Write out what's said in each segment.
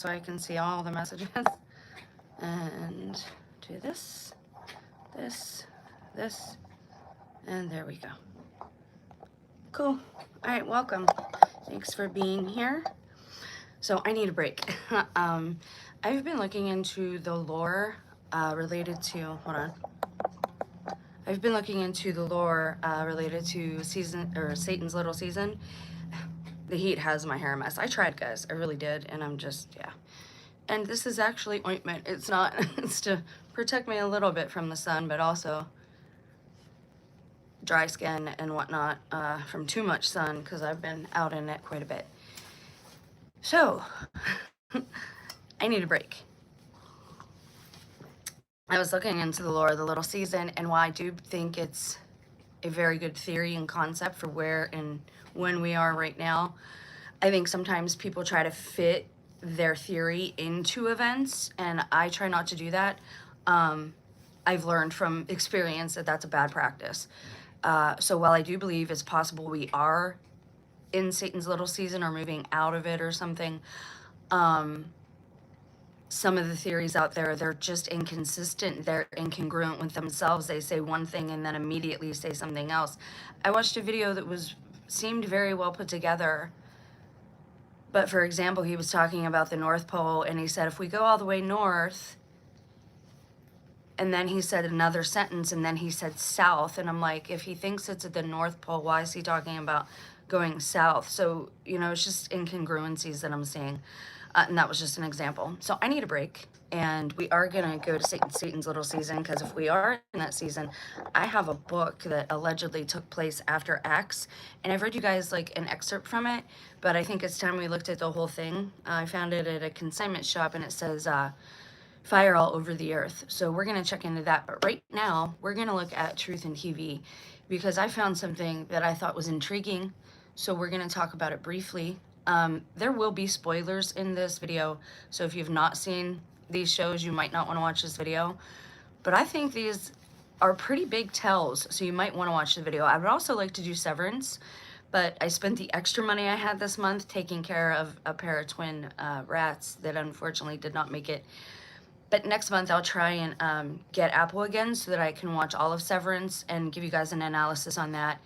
so I can see all the messages. And do this, this, this, and there we go. Cool. All right, welcome. Thanks for being here. So I need a break. I've been looking into the lore related to, hold on. I've been looking into the lore related to Satan's Little Season. The heat has my hair a mess. I tried, guys. I really did, and I'm just, yeah. And this is actually ointment. It's not, it's to protect me a little bit from the sun, but also dry skin and whatnot from too much sun, because I've been out in it quite a bit. So, I need a break. I was looking into the lore of the Little Season, and while I do think it's a very good theory and concept for where and when we are right now, I think sometimes people try to fit their theory into events, and I try not to do that. I've learned from experience that that's a bad practice. So while I do believe it's possible we are in Satan's Little Season or moving out of it or something, some of the theories out there, they're just inconsistent. They're incongruent with themselves. They say one thing and then immediately say something else. I watched a video that seemed very well put together. But for example, he was talking about the North Pole, and he said, if we go all the way north, and then he said another sentence, and then he said south. And I'm like, if he thinks it's at the North Pole, why is he talking about going south? So, you know, it's just incongruencies that I'm seeing. And that was just an example. So I need a break, and we are going to go to Satan's Little Season, because if we are in that season, I have a book that allegedly took place after Acts, and I've read you guys like an excerpt from it, but I think it's time we looked at the whole thing. I found it at a consignment shop, and it says fire all over the earth. So we're going to check into that. But right now, we're going to look at Truth in TV, because I found something that I thought was intriguing. So we're going to talk about it briefly. There will be spoilers in this video, so if you've not seen these shows, you might not want to watch this video. But I think these are pretty big tells, so you might want to watch the video. I would also like to do Severance, but I spent the extra money I had this month taking care of a pair of twin rats that unfortunately did not make it. But next month I'll try and get Apple again so that I can watch all of Severance and give you guys an analysis on that.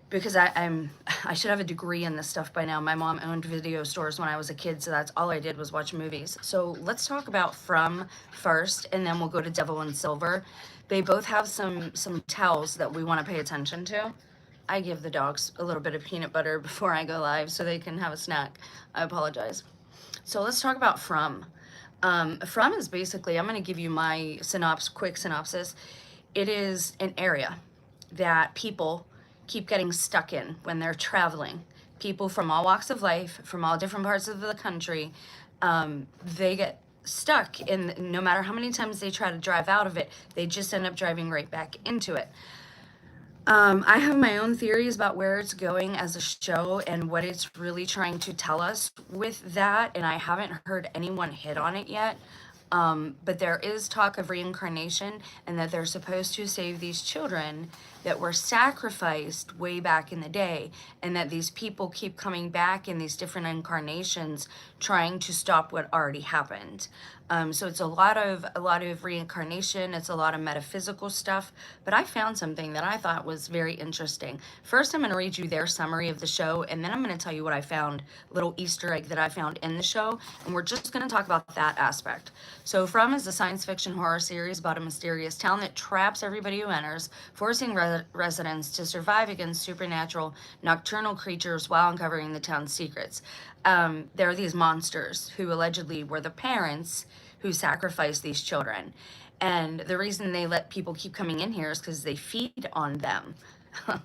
Because I should have a degree in this stuff by now. My mom owned video stores when I was a kid, so that's all I did was watch movies. So let's talk about From first, and then we'll go to Devil and Silver. They both have some tells that we want to pay attention to. I give the dogs a little bit of peanut butter before I go live so they can have a snack. I apologize. So let's talk about From. From is basically, I'm going to give you my quick synopsis. It is an area that people keep getting stuck in when they're traveling. People from all walks of life, from all different parts of the country, they get stuck in, no matter how many times they try to drive out of it, they just end up driving right back into it. I have my own theories about where it's going as a show and what it's really trying to tell us with that, and I haven't heard anyone hit on it yet. But there is talk of reincarnation, and that they're supposed to save these children that were sacrificed way back in the day, and that these people keep coming back in these different incarnations trying to stop what already happened. So it's a lot of reincarnation. It's a lot of metaphysical stuff, but I found something that I thought was very interesting. First, I'm going to read you their summary of the show, and then I'm going to tell you what I found, little Easter egg that I found in the show, and we're just going to talk about that aspect. So From is a science fiction horror series about a mysterious town that traps everybody who enters, forcing residents to survive against supernatural nocturnal creatures while uncovering the town's secrets. There are these monsters who allegedly were the parents who sacrificed these children. And the reason they let people keep coming in here is because they feed on them. And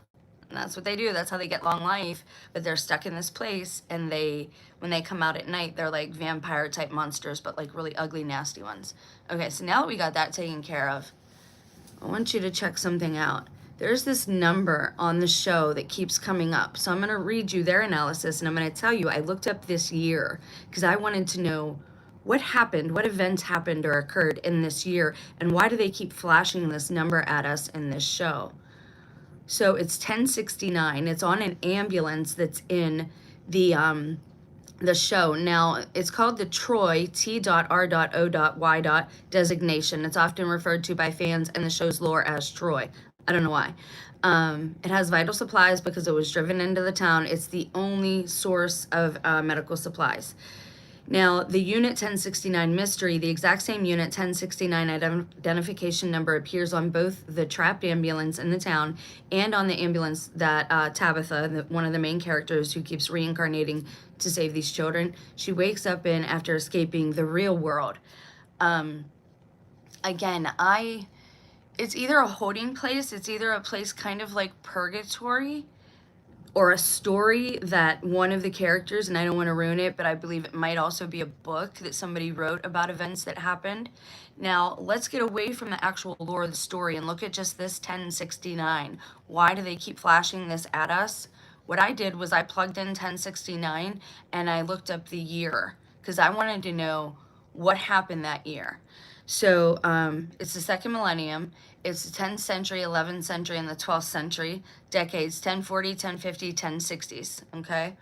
that's what they do. That's how they get long life. But they're stuck in this place, and when they come out at night, they're like vampire type monsters, but like really ugly, nasty ones. Okay, so now that we got that taken care of, I want you to check something out. There's this number on the show that keeps coming up. So I'm going to read you their analysis, and I'm going to tell you, I looked up this year because I wanted to know what happened, what events happened or occurred in this year, and why do they keep flashing this number at us in this show? So it's 1069. It's on an ambulance that's in the the show. Now, it's called the Troy T.R.O.Y. designation. It's often referred to by fans and the show's lore as Troy. I don't know why. It has vital supplies because it was driven into the town. It's the only source of medical supplies. Now, the Unit 1069 mystery, the exact same Unit 1069 identification number appears on both the trapped ambulance in the town and on the ambulance that Tabitha, one of the main characters who keeps reincarnating to save these children, she wakes up in after escaping the real world. Again, it's either a holding place, it's either a place kind of like purgatory, or a story that one of the characters, and I don't want to ruin it, but I believe it might also be a book that somebody wrote about events that happened. Now, let's get away from the actual lore of the story and look at just this 1069. Why do they keep flashing this at us? What I did was I plugged in 1069 and I looked up the year because I wanted to know what happened that year. So it's the second millennium. It's the 10th century, 11th century, and the 12th century decades, 1040, 1050, 1060s, okay?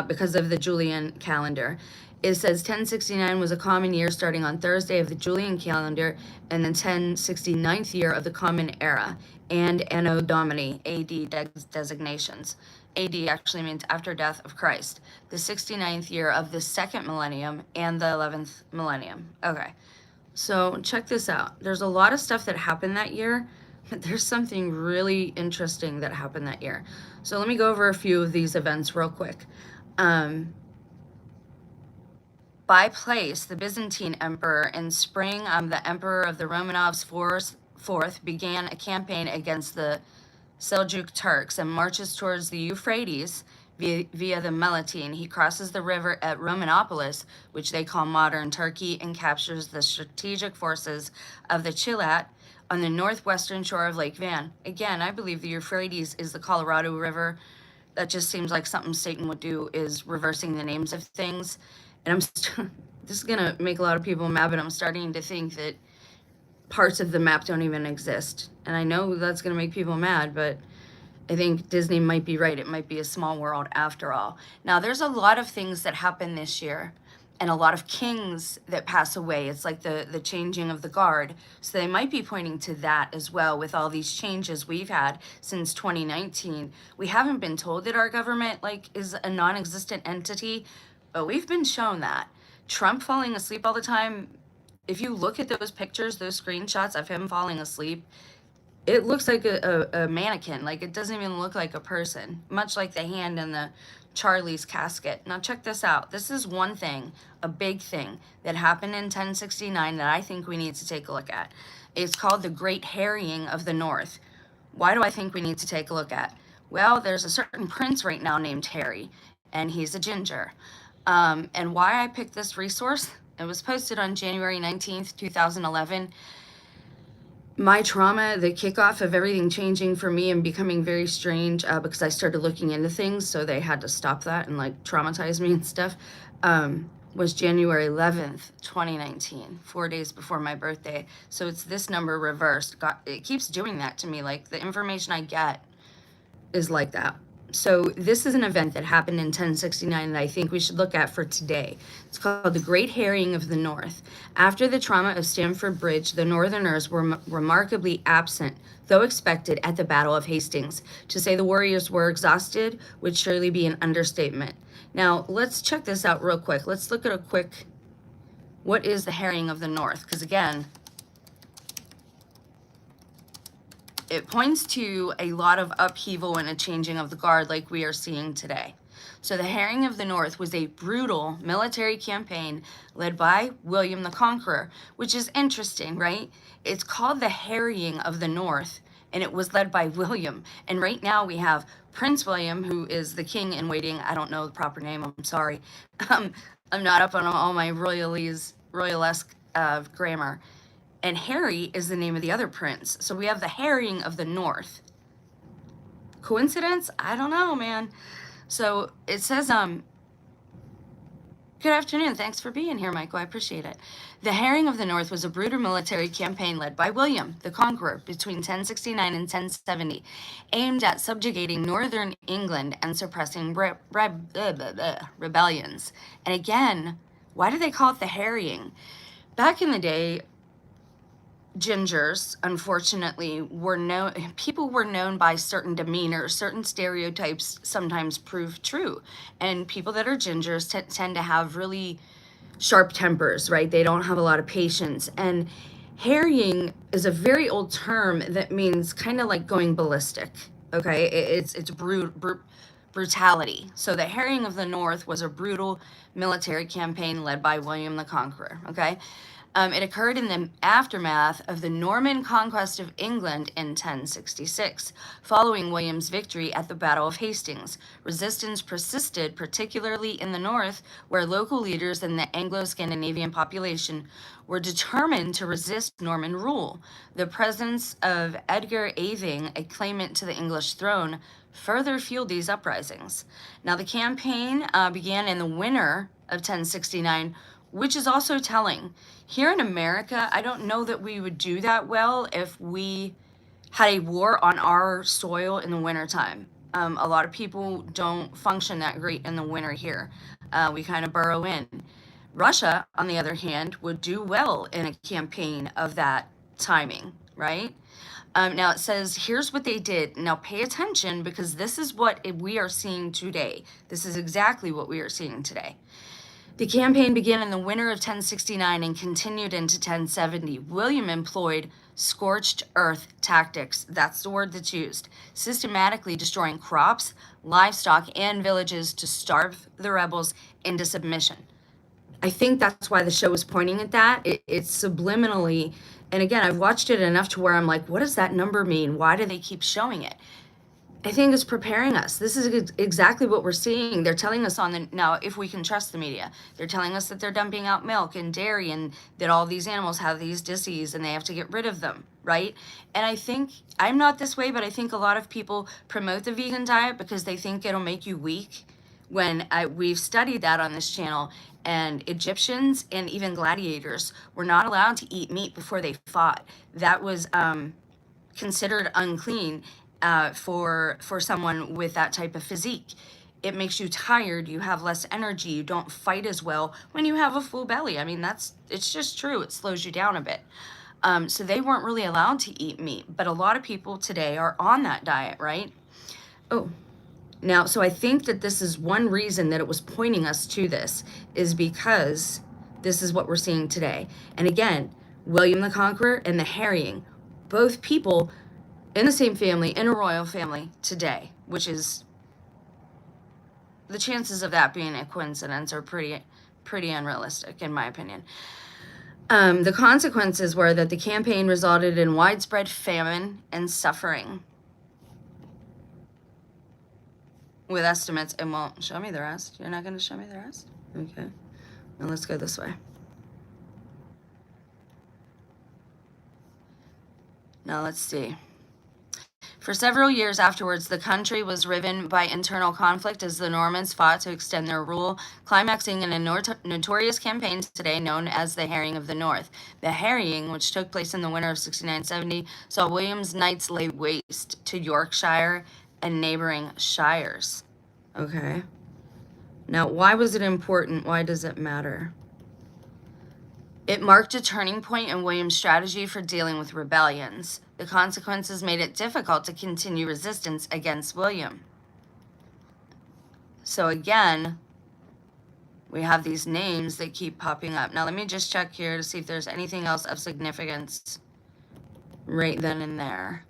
Because of the Julian calendar. It says 1069 was a common year starting on Thursday of the Julian calendar and the 1069th year of the Common Era and Anno Domini, AD designations. AD actually means after death of Christ. The 69th year of the second millennium and the 11th millennium. Okay. So check this out. There's a lot of stuff that happened that year, but there's something really interesting that happened that year. So let me go over a few of these events real quick. By place, the Byzantine emperor in spring, the emperor of the Romanovs fourth began a campaign against the Seljuk Turks and marches towards the Euphrates via the Melitene. He crosses the river at Romanopolis, which they call modern Turkey, and captures the strategic forces of the Chilat on the northwestern shore of Lake Van. Again, I believe the Euphrates is the Colorado River. That just seems like something Satan would do, is reversing the names of things. And this is going to make a lot of people mad, but I'm starting to think that parts of the map don't even exist. And I know that's going to make people mad, but I think Disney might be right. It might be a small world after all. Now, there's a lot of things that happen this year and a lot of kings that pass away. It's like the changing of the guard. So they might be pointing to that as well with all these changes we've had since 2019. We haven't been told that our government is a non-existent entity, but we've been shown that. Trump falling asleep all the time, if you look at those pictures, those screenshots of him falling asleep, it looks like a mannequin. Like, it doesn't even look like a person, much like the hand in the Charlie's casket. Now, check this out. This is one thing, a big thing, that happened in 1069 that I think we need to take a look at. It's called the Great Harrying of the North. Why do I think we need to take a look at? Well, there's a certain prince right now named Harry, and he's a ginger. And why I picked this resource, it was posted on January 19th, 2011. My trauma, the kickoff of everything changing for me and becoming very strange because I started looking into things, so they had to stop that and traumatize me and stuff, was January 11th, 2019, 4 days before my birthday. So it's this number reversed. It keeps doing that to me. Like, the information I get is like that. So this is an event that happened in 1069 that I think we should look at for today. It's called the Great Harrying of the North. After the trauma of Stamford Bridge, the Northerners were remarkably absent, though expected, at the Battle of Hastings. To say the warriors were exhausted would surely be an understatement. Now, let's check this out real quick. Let's look at a quick, what is the harrying of the North? Because again, it points to a lot of upheaval and a changing of the guard like we are seeing today. So the harrying of the North was a brutal military campaign led by William the Conqueror, which is interesting, right? It's called the harrying of the North, and it was led by William. And right now we have Prince William, who is the king in waiting. I don't know the proper name, I'm sorry. I'm not up on all my royalesque grammar. And Harry is the name of the other prince. So we have the harrying of the North. Coincidence? I don't know, man. So it says, Good afternoon. Thanks for being here, Michael. I appreciate it. The Harrying of the North was a brutal military campaign led by William the Conqueror between 1069 and 1070, aimed at subjugating northern England and suppressing rebellions. And again, why do they call it the Harrying? Back in the day, gingers, unfortunately, people were known by certain demeanor, certain stereotypes sometimes prove true. And people that are gingers tend to have really sharp tempers, right? They don't have a lot of patience. And harrying is a very old term that means kind of like going ballistic, okay? It's brutality. So the harrying of the North was a brutal military campaign led by William the Conqueror, okay? It occurred in the aftermath of the Norman conquest of England in 1066. Following William's victory at the Battle of Hastings, resistance persisted, particularly in the north, where local leaders in the Anglo-Scandinavian population were determined to resist Norman rule. The presence of Edgar Aving, a claimant to the English throne, further fueled these uprisings. Now, the campaign began in the winter of 1069, which is also telling. Here in America, I don't know that we would do that well if we had a war on our soil in the wintertime. A lot of people don't function that great in the winter here. We kind of burrow in. Russia, on the other hand, would do well in a campaign of that timing, right? Now it says, here's what they did. Now pay attention, because this is what we are seeing today. This is exactly what we are seeing today. The campaign began in the winter of 1069 and continued into 1070. William employed scorched earth tactics, that's the word that's used, systematically destroying crops, livestock, and villages to starve the rebels into submission. I think that's why the show is pointing at that. It's subliminally, and again, I've watched it enough to where I'm like, what does that number mean? Why do they keep showing it? I think it's preparing us. This is exactly what we're seeing. They're telling us now, if we can trust the media, they're telling us that they're dumping out milk and dairy and that all these animals have these diseases and they have to get rid of them, right? And I think, I'm not this way, but I think a lot of people promote the vegan diet because they think it'll make you weak. When we've studied that on this channel, and Egyptians and even gladiators were not allowed to eat meat before they fought. That was considered unclean. For someone with that type of physique. It makes you tired, you have less energy, you don't fight as well when you have a full belly. I mean, it's just true, it slows you down a bit. So they weren't really allowed to eat meat, but a lot of people today are on that diet, right? Oh, now, so I think that this is one reason that it was pointing us to this, is because this is what we're seeing today. And again, William the Conqueror and the harrying, both people in the same family, in a royal family today, which is, the chances of that being a coincidence are pretty unrealistic, in my opinion. The consequences were that the campaign resulted in widespread famine and suffering. With estimates, it won't show me the rest. You're not going to show me the rest? Okay. Now let's go this way. Now let's see. For several years afterwards, the country was riven by internal conflict as the Normans fought to extend their rule, climaxing in a notorious campaign today known as the Harrying of the North. The harrying, which took place in the winter of 6970, saw William's knights lay waste to Yorkshire and neighboring shires. Okay. Now, why was it important? Why does it matter? It marked a turning point in William's strategy for dealing with rebellions. The consequences made it difficult to continue resistance against William. So again, we have these names that keep popping up. Now let me just check here to see if there's anything else of significance right then and there.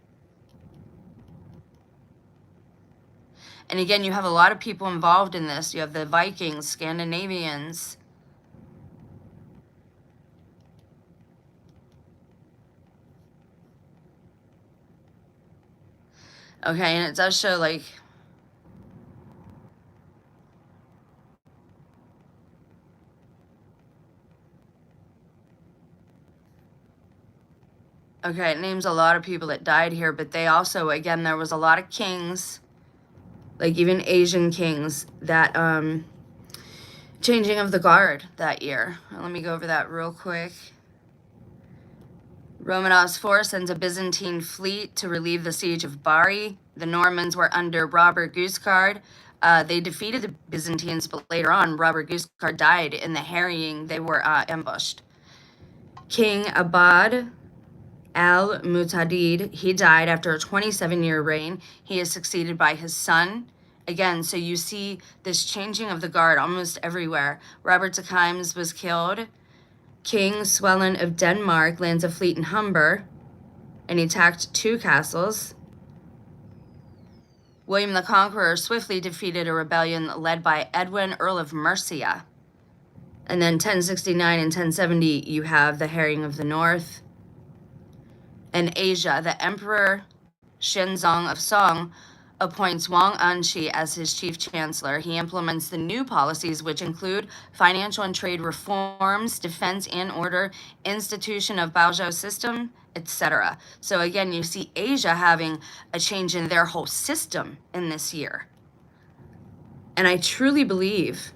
And again, you have a lot of people involved in this. You have the Vikings, Scandinavians. Okay, and it does show, like, okay, it names a lot of people that died here, but they also, again, there was a lot of kings, like even Asian kings, that changing of the guard that year. Let me go over that real quick. Romanov's force sends a Byzantine fleet to relieve the siege of Bari. The Normans were under Robert Guiscard. They defeated the Byzantines, but later on, Robert Guiscard died in the harrying. They were ambushed. King Abad al-Mutadid, he died after a 27-year reign. He is succeeded by his son. Again, so you see this changing of the guard almost everywhere. Robert Zakaimes was killed. King Swellen of Denmark lands a fleet in Humber, and he attacked 2 castles. William the Conqueror swiftly defeated a rebellion led by Edwin, Earl of Mercia. And then 1069 and 1070, you have the harrying of the north. In Asia, the Emperor Shenzong of Song appoints Wang Anshi as his chief chancellor. He implements the new policies, which include financial and trade reforms, defense and order, institution of Baozhou system, etc. So again, you see Asia having a change in their whole system in this year. And I truly believe,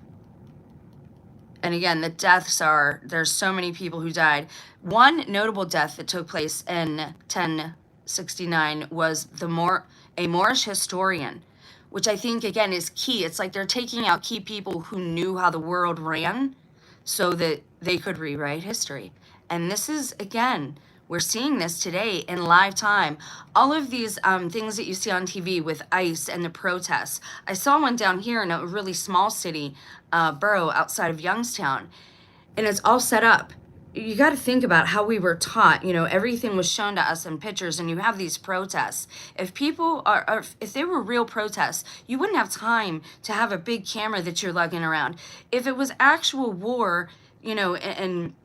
and again, the deaths are, there's so many people who died. One notable death that took place in 1069 was a Moorish historian, which I think, again, is key. It's like they're taking out key people who knew how the world ran so that they could rewrite history. And this is, again, we're seeing this today in live time. All of these things that you see on TV with ICE and the protests. I saw one down here in a really small city, borough outside of Youngstown, and it's all set up. You got to think about how we were taught, everything was shown to us in pictures, and you have these protests. If people if they were real protests, you wouldn't have time to have a big camera that you're lugging around. If it was actual war, and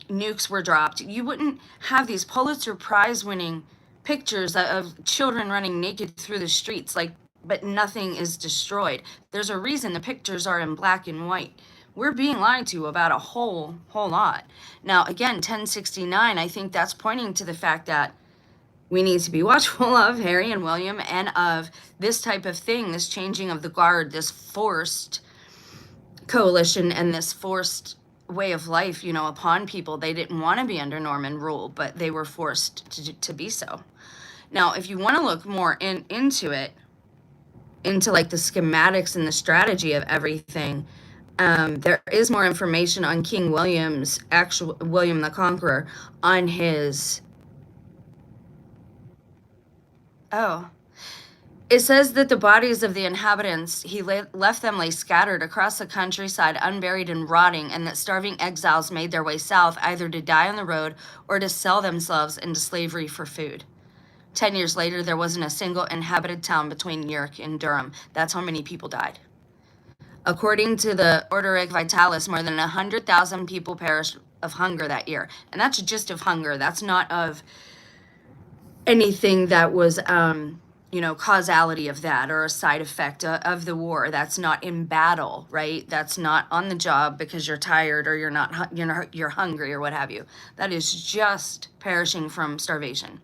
nukes were dropped, you wouldn't have these Pulitzer Prize winning pictures of children running naked through the streets, but nothing is destroyed. There's a reason the pictures are in black and white. We're being lied to about a whole lot. Now, again, 1069, I think that's pointing to the fact that we need to be watchful of Harry and William and of this type of thing, this changing of the guard, this forced coalition and this forced way of life, upon people. They didn't want to be under Norman rule, but they were forced to be so. Now, if you want to look more into it, into like the schematics and the strategy of everything, there is more information on King William's William the Conqueror on his. It says that the bodies of the inhabitants, he left them lay scattered across the countryside, unburied and rotting, and that starving exiles made their way south, either to die on the road or to sell themselves into slavery for food. 10 years later, there wasn't a single inhabited town between York and Durham. That's how many people died. According to the Orderic Vitalis, more than 100,000 people perished of hunger that year. And that's just of hunger. That's not of anything that was, causality of that or a side effect of the war. That's not in battle, right? That's not on the job because you're tired or you're hungry or what have you. That is just perishing from starvation.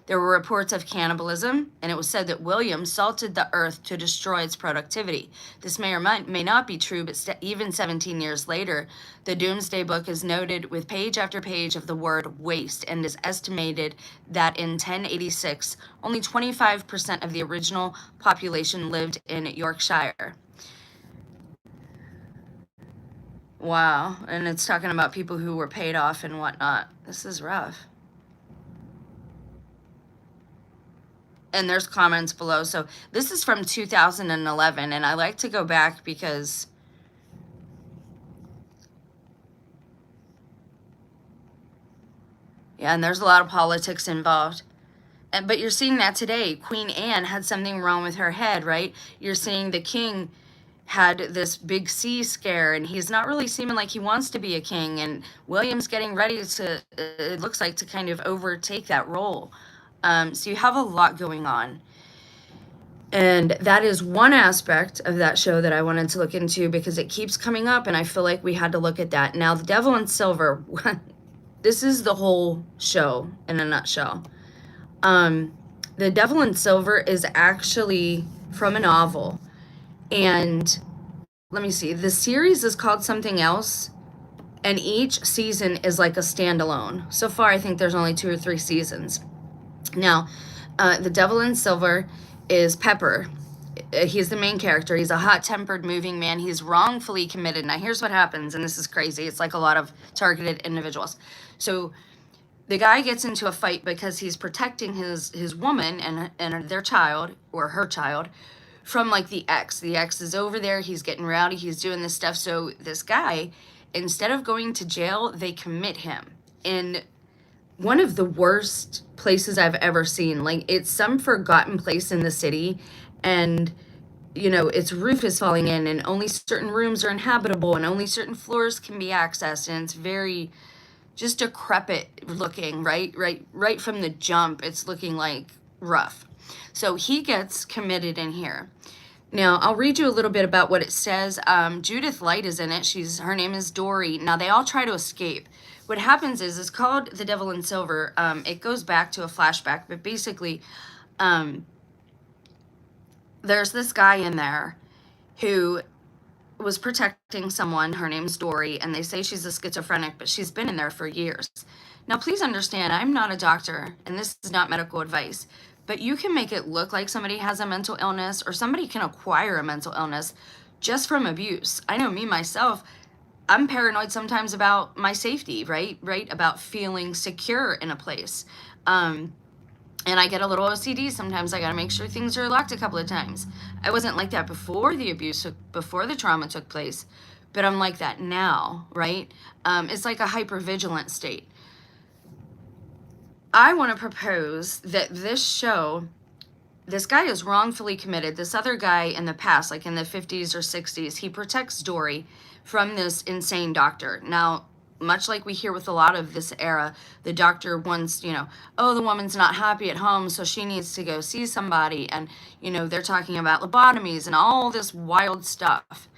There were reports of cannibalism, and it was said that William salted the earth to destroy its productivity. This may or may not be true, but even 17 years later, the Doomsday Book is noted with page after page of the word waste, and is estimated that in 1086, only 25% of the original population lived in Yorkshire. Wow, and it's talking about people who were paid off and whatnot. This is rough. And there's comments below. So this is from 2011, and I like to go back because and there's a lot of politics involved. But you're seeing that today. Queen Anne had something wrong with her head, right? You're seeing the king had this big C scare, and he's not really seeming like he wants to be a king, and William's getting ready to, it looks like, to kind of overtake that role. So you have a lot going on. And that is one aspect of that show that I wanted to look into because it keeps coming up, and I feel like we had to look at that. Now, The Devil in Silver, this is the whole show in a nutshell. The Devil in Silver is actually from a novel, and let me see. The series is called something else, and each season is like a standalone. So far, I think there's only 2 or 3 seasons. Now, The Devil in Silver is Pepper. He's the main character. He's a hot-tempered moving man. He's wrongfully committed. Now, here's what happens, and this is crazy. It's like a lot of targeted individuals. So the guy gets into a fight because he's protecting his woman and their child, or her child, from like the ex. The ex is over there. He's getting rowdy. He's doing this stuff. So this guy, instead of going to jail, they commit him in one of the worst places I've ever seen. Like, it's some forgotten place in the city, and its roof is falling in, and only certain rooms are inhabitable, and only certain floors can be accessed, and it's very just decrepit looking, right from the jump. It's looking like rough. So he gets committed in here. Now, I'll read you a little bit about what it says. Judith Light is in it. Her name is Dory. Now, they all try to escape. What happens is, it's called The Devil in Silver. It goes back to a flashback, but basically, there's this guy in there who was protecting someone. Her name's Dory, and they say she's a schizophrenic, but she's been in there for years. Now, please understand, I'm not a doctor, and this is not medical advice, but you can make it look like somebody has a mental illness, or somebody can acquire a mental illness just from abuse. I know me, myself, I'm paranoid sometimes about my safety, right? About feeling secure in a place. And I get a little OCD. Sometimes I got to make sure things are locked a couple of times. I wasn't like that before the abuse, before the trauma took place, but I'm like that now, right? It's like a hypervigilant state. I want to propose that this show, this guy is wrongfully committed. This other guy in the past, like in the 50s or 60s, he protects Dory from this insane doctor. Now, much like we hear with a lot of this era, the doctor wants, oh, the woman's not happy at home, so she needs to go see somebody. And, they're talking about lobotomies and all this wild stuff.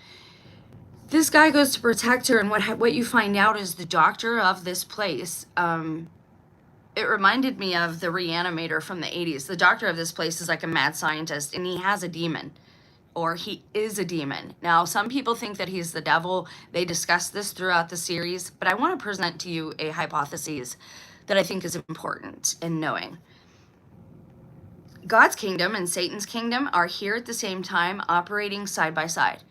This guy goes to protect her, and what you find out is the doctor of this place, it reminded me of the Reanimator from the 80s. The doctor of this place is like a mad scientist, and he has a demon. Or he is a demon. Now, some people think that he's the devil. They discuss this throughout the series, but I want to present to you a hypothesis that I think is important in knowing. God's kingdom and Satan's kingdom are here at the same time, operating side by side.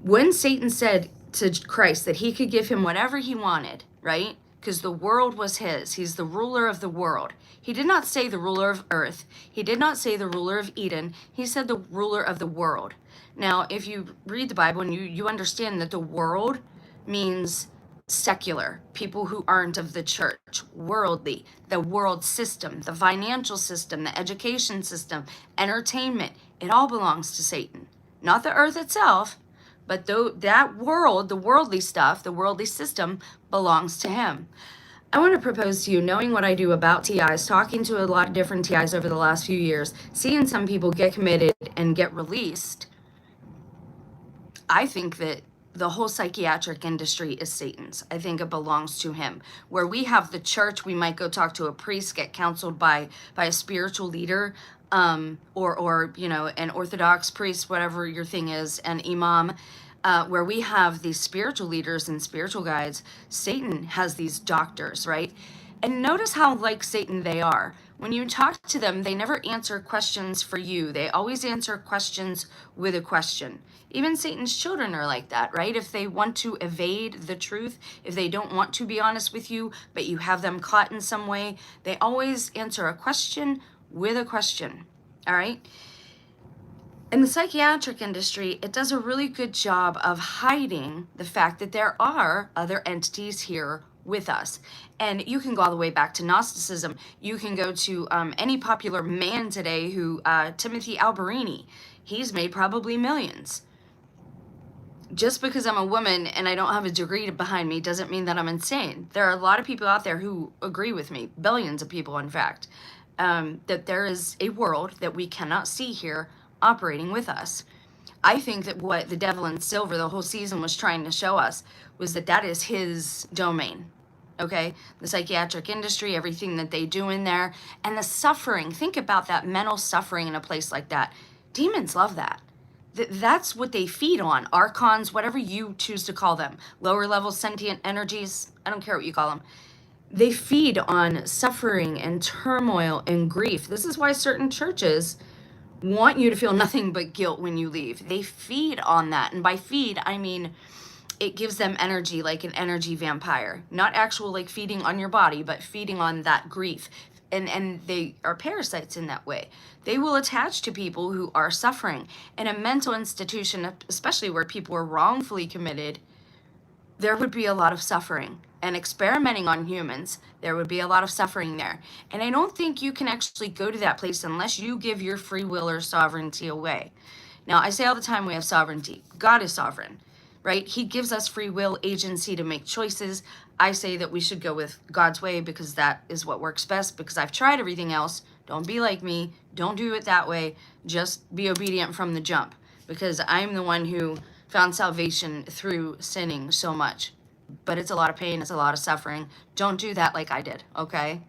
When Satan said to Christ that he could give him whatever he wanted, right? Because the world was his. He's the ruler of the world. He did not say the ruler of earth. He did not say the ruler of Eden. He said the ruler of the world. Now, if you read the Bible and you understand that the world means secular, people who aren't of the church, worldly, the world system, the financial system, the education system, entertainment, it all belongs to Satan. Not the earth itself, but that world, the worldly stuff, the worldly system belongs to him. I want to propose to you, knowing what I do about TIs, talking to a lot of different TIs over the last few years, seeing some people get committed and get released, I think that the whole psychiatric industry is Satan's. I think it belongs to him. Where we have the church, we might go talk to a priest, get counseled by a spiritual leader, or an Orthodox priest, whatever your thing is, an imam. Where we have these spiritual leaders and spiritual guides, Satan has these doctors, right? And notice how like Satan they are. When you talk to them, they never answer questions for you. They always answer questions with a question. Even Satan's children are like that, right? If they want to evade the truth, if they don't want to be honest with you, but you have them caught in some way, they always answer a question with a question, all right? In the psychiatric industry, it does a really good job of hiding the fact that there are other entities here with us. And you can go all the way back to Gnosticism. You can go to any popular man today who, Timothy Alberini, he's made probably millions. Just because I'm a woman and I don't have a degree behind me doesn't mean that I'm insane. There are a lot of people out there who agree with me, billions of people, in fact, that there is a world that we cannot see here operating with us. I think that what The Devil in Silver, the whole season, was trying to show us was that is his domain, okay? The psychiatric industry, everything that they do in there, and the suffering. Think about that mental suffering in a place like that. Demons love that. That's what they feed on. Archons, whatever you choose to call them, lower level sentient energies, I don't care what you call them. They feed on suffering and turmoil and grief. This is why certain churches want you to feel nothing but guilt when you leave. They feed on that. And by feed, I mean it gives them energy, like an energy vampire. Not actual like feeding on your body, but feeding on that grief. And they are parasites in that way. They will attach to people who are suffering. In a mental institution, especially where people are wrongfully committed, there would be a lot of suffering. And experimenting on humans, there would be a lot of suffering there. And I don't think you can actually go to that place unless you give your free will or sovereignty away. Now, I say all the time we have sovereignty. God is sovereign, right? He gives us free will, agency to make choices. I say that we should go with God's way because that is what works best, because I've tried everything else. Don't be like me. Don't do it that way. Just be obedient from the jump, because I'm the one who found salvation through sinning so much. But it's a lot of pain. It's a lot of suffering. Don't do that like I did, okay?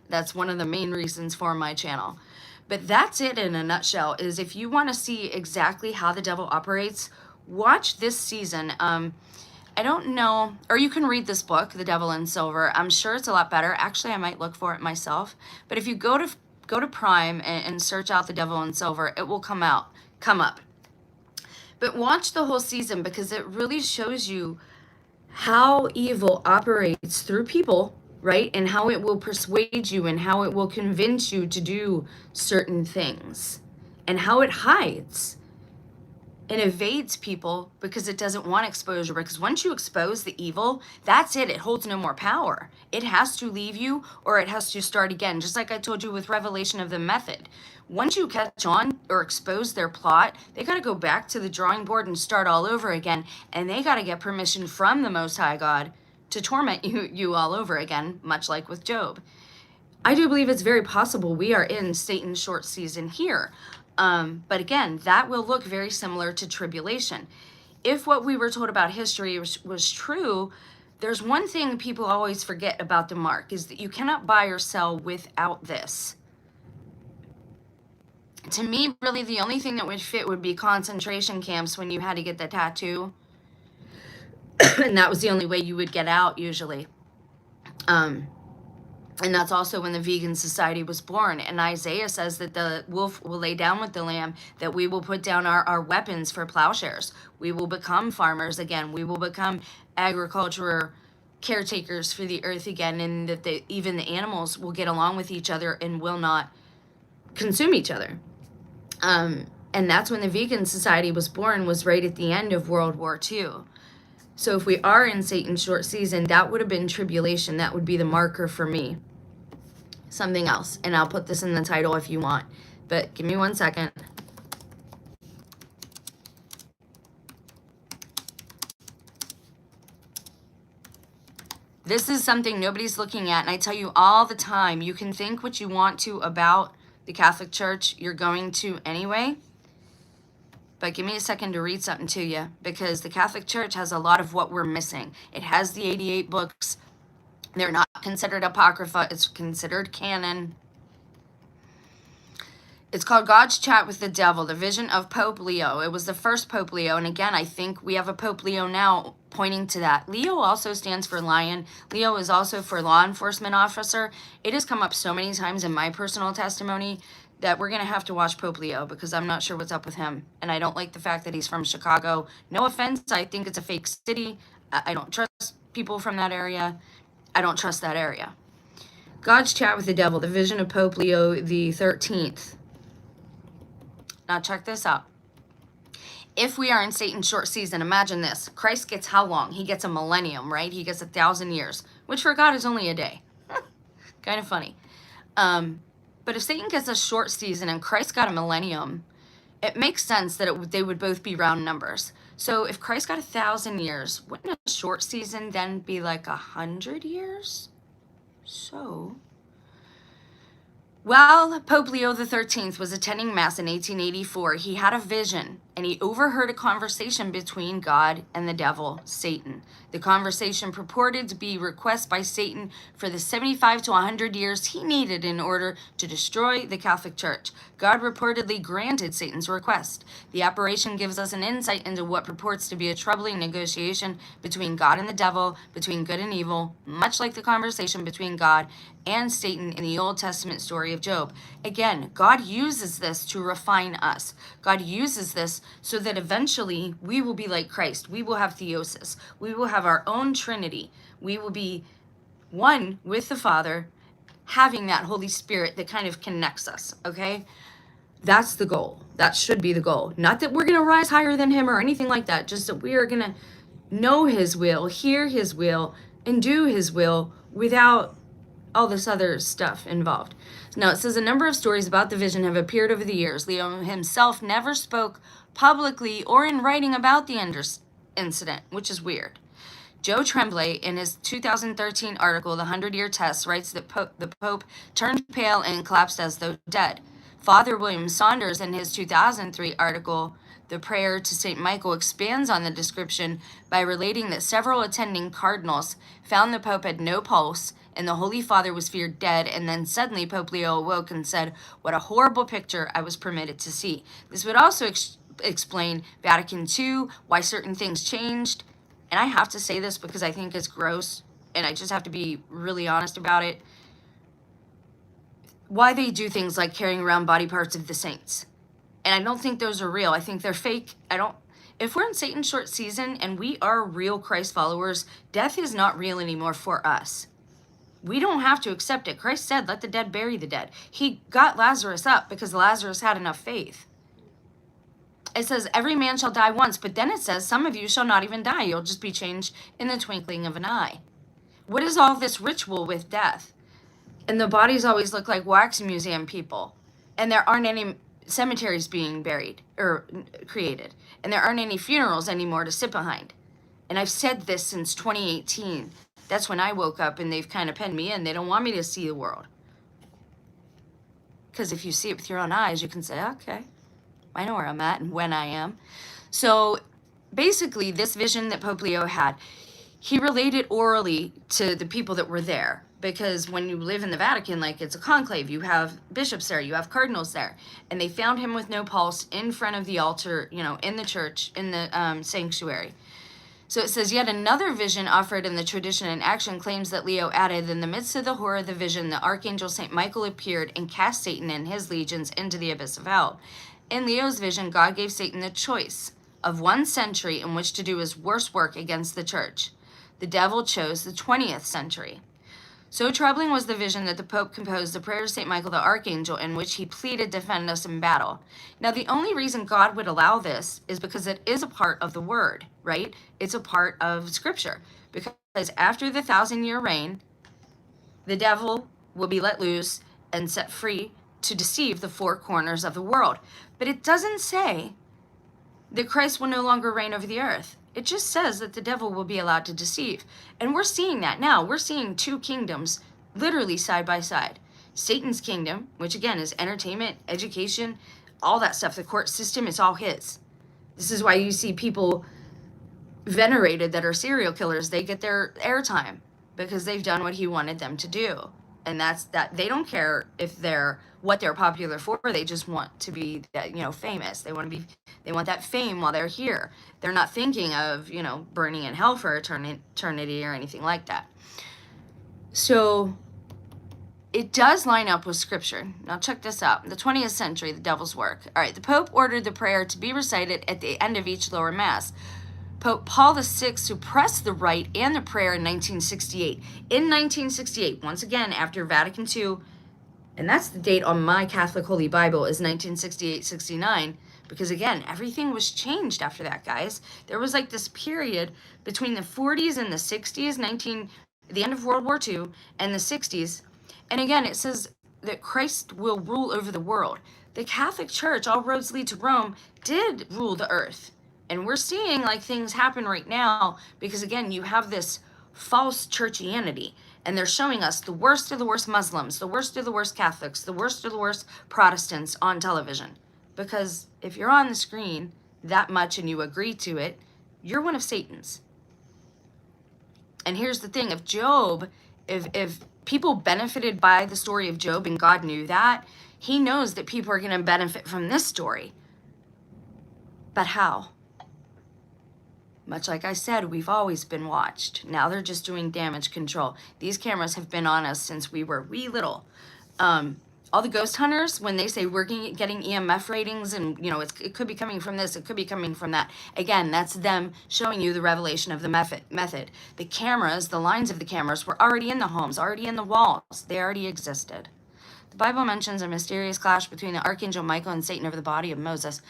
That's one of the main reasons for my channel. But that's it in a nutshell, is if you want to see exactly how the devil operates, watch this season. I don't know, or you can read this book, The Devil in Silver. I'm sure it's a lot better. Actually, I might look for it myself. But if you go to Prime and search out The Devil in Silver, it will come up. But watch the whole season, because it really shows you how evil operates through people, right? And how it will persuade you and how it will convince you to do certain things, and how it hides and evades people because it doesn't want exposure. Because once you expose the evil, that's it. It holds no more power. It has to leave you, or it has to start again. Just like I told you with Revelation of the Method. Once you catch on or expose their plot, they got to go back to the drawing board and start all over again. And they got to get permission from the Most High God to torment you all over again, much like with Job. I do believe it's very possible we are in Satan's short season here. But again, that will look very similar to tribulation. If what we were told about history was true, there's one thing people always forget about the mark, is that you cannot buy or sell without this. To me, really, the only thing that would fit would be concentration camps when you had to get the tattoo. And that was the only way you would get out, usually. And that's also when the vegan society was born. And Isaiah says that the wolf will lay down with the lamb, that we will put down our weapons for plowshares. We will become farmers again. We will become agriculture caretakers for the earth again. And that even the animals will get along with each other and will not consume each other. And that's when the vegan society was born, was right at the end of World War II. So if we are in Satan's short season, that would have been tribulation. That would be the marker for me. Something else. And I'll put this in the title if you want. But give me 1 second. This is something nobody's looking at. And I tell you all the time, you can think what you want to about the Catholic Church. You're going to anyway. But give me a second to read something to you, because the Catholic Church has a lot of what we're missing. It has the 88 books. They're not considered apocrypha. It's considered canon. It's called God's Chat with the Devil, the vision of Pope Leo. It was the first Pope Leo. And again, I think we have a Pope Leo now pointing to that. Leo also stands for lion. Leo is also for law enforcement officer. It has come up so many times in my personal testimony that we're going to have to watch Pope Leo, because I'm not sure what's up with him. And I don't like the fact that he's from Chicago. No offense, I think it's a fake city. I don't trust people from that area. I don't trust that area. God's Chat with the Devil, the vision of Pope Leo the 13th. Now check this out. If we are in Satan's short season, imagine this. Christ gets how long? He gets a millennium, right? He gets 1,000 years, which for God is only a day. Kind of funny. But if Satan gets a short season and Christ got a millennium, it makes sense that they would both be round numbers. So if Christ got 1,000 years, wouldn't a short season then be like 100 years? So, while Pope Leo the 13th was attending Mass in 1884, he had a vision, and he overheard a conversation between God and the devil, Satan. The conversation purported to be requests by Satan for the 75 to 100 years he needed in order to destroy the Catholic Church. God reportedly granted Satan's request. The apparition gives us an insight into what purports to be a troubling negotiation between God and the devil, between good and evil, much like the conversation between God and Satan in the Old Testament story of Job. Again, God uses this to refine us. God uses this so that eventually we will be like Christ. We will have theosis. We will have our own Trinity. We will be one with the Father, having that Holy Spirit that kind of connects us, okay? That's the goal. That should be the goal. Not that we're going to rise higher than him or anything like that, just that we are going to know his will, hear his will, and do his will without all this other stuff involved. Now, it says a number of stories about the vision have appeared over the years. Leo himself never spoke publicly or in writing about the incident, which is weird. Joe Tremblay, in his 2013 article, The 100-Year Test, writes that the Pope turned pale and collapsed as though dead. Father William Saunders, in his 2003 article, The Prayer to St. Michael, expands on the description by relating that several attending cardinals found the Pope had no pulse and the Holy Father was feared dead, and then suddenly Pope Leo awoke and said, "What a horrible picture I was permitted to see." This would also explain Vatican II, why certain things changed. And I have to say this because I think it's gross, and I just have to be really honest about it. Why they do things like carrying around body parts of the saints. And I don't think those are real. I think they're fake. If we're in Satan's short season and we are real Christ followers, death is not real anymore for us. We don't have to accept it. Christ said, let the dead bury the dead. He got Lazarus up because Lazarus had enough faith. It says, every man shall die once, but then it says, some of you shall not even die. You'll just be changed in the twinkling of an eye. What is all this ritual with death? And the bodies always look like wax museum people. And there aren't any cemeteries being buried or created. And there aren't any funerals anymore to sit behind. And I've said this since 2018. That's when I woke up and they've kind of penned me in. They don't want me to see the world. Because if you see it with your own eyes, you can say, okay, I know where I'm at and when I am. So basically, this vision that Pope Leo had, he related orally to the people that were there. Because when you live in the Vatican, like it's a conclave, you have bishops there, you have cardinals there. And they found him with no pulse in front of the altar, in the church, in the sanctuary. So it says, yet another vision offered in the tradition and action claims that Leo added, in the midst of the horror of the vision, the archangel St. Michael appeared and cast Satan and his legions into the abyss of hell. In Leo's vision, God gave Satan the choice of 1 century in which to do his worst work against the church. The devil chose the 20th century. So troubling was the vision that the Pope composed the prayer to St. Michael the Archangel, in which he pleaded, defend us in battle. Now, the only reason God would allow this is because it is a part of the Word, right? It's a part of Scripture. Because after the 1,000-year reign, the devil will be let loose and set free to deceive the 4 corners of the world. But it doesn't say that Christ will no longer reign over the earth. It just says that the devil will be allowed to deceive. And we're seeing that now. We're seeing 2 kingdoms literally side by side. Satan's kingdom, which again is entertainment, education, all that stuff. The court system is all his. This is why you see people venerated that are serial killers. They get their airtime because they've done what he wanted them to do. And that's that. They don't care if they're what they're popular for. They just want to be famous. They want that fame while they're here. They're not thinking of, burning in hell for eternity or anything like that. So it does line up with Scripture. Now check this out. The 20th century, the devil's work. All right, the Pope ordered the prayer to be recited at the end of each lower mass. Pope Paul VI suppressed the rite and the prayer in 1968. In 1968, once again, after Vatican II, and that's the date on my Catholic Holy Bible, is 1968-69, because again, everything was changed after that, guys. There was like this period between the 40s and the 60s, the end of World War II, and the 60s. And again, it says that Christ will rule over the world. The Catholic Church, all roads lead to Rome, did rule the earth. And we're seeing like things happen right now because, again, you have this false churchianity. And they're showing us the worst of the worst Muslims, the worst of the worst Catholics, the worst of the worst Protestants on television. Because if you're on the screen, that much and you agree to it, you're one of Satan's. And here's the thing, if Job, if people benefited by the story of Job and God knew that, he knows that people are going to benefit from this story. But how? Much like I said, we've always been watched. Now they're just doing damage control. These cameras have been on us since we were wee little. All the ghost hunters, when they say we're getting EMF ratings and, you know, it could be coming from this, it could be coming from that. Again, that's them showing you the revelation of the method. The cameras, the lines of the cameras were already in the homes, already in the walls. They already existed. The Bible mentions a mysterious clash between the Archangel Michael and Satan over the body of Moses.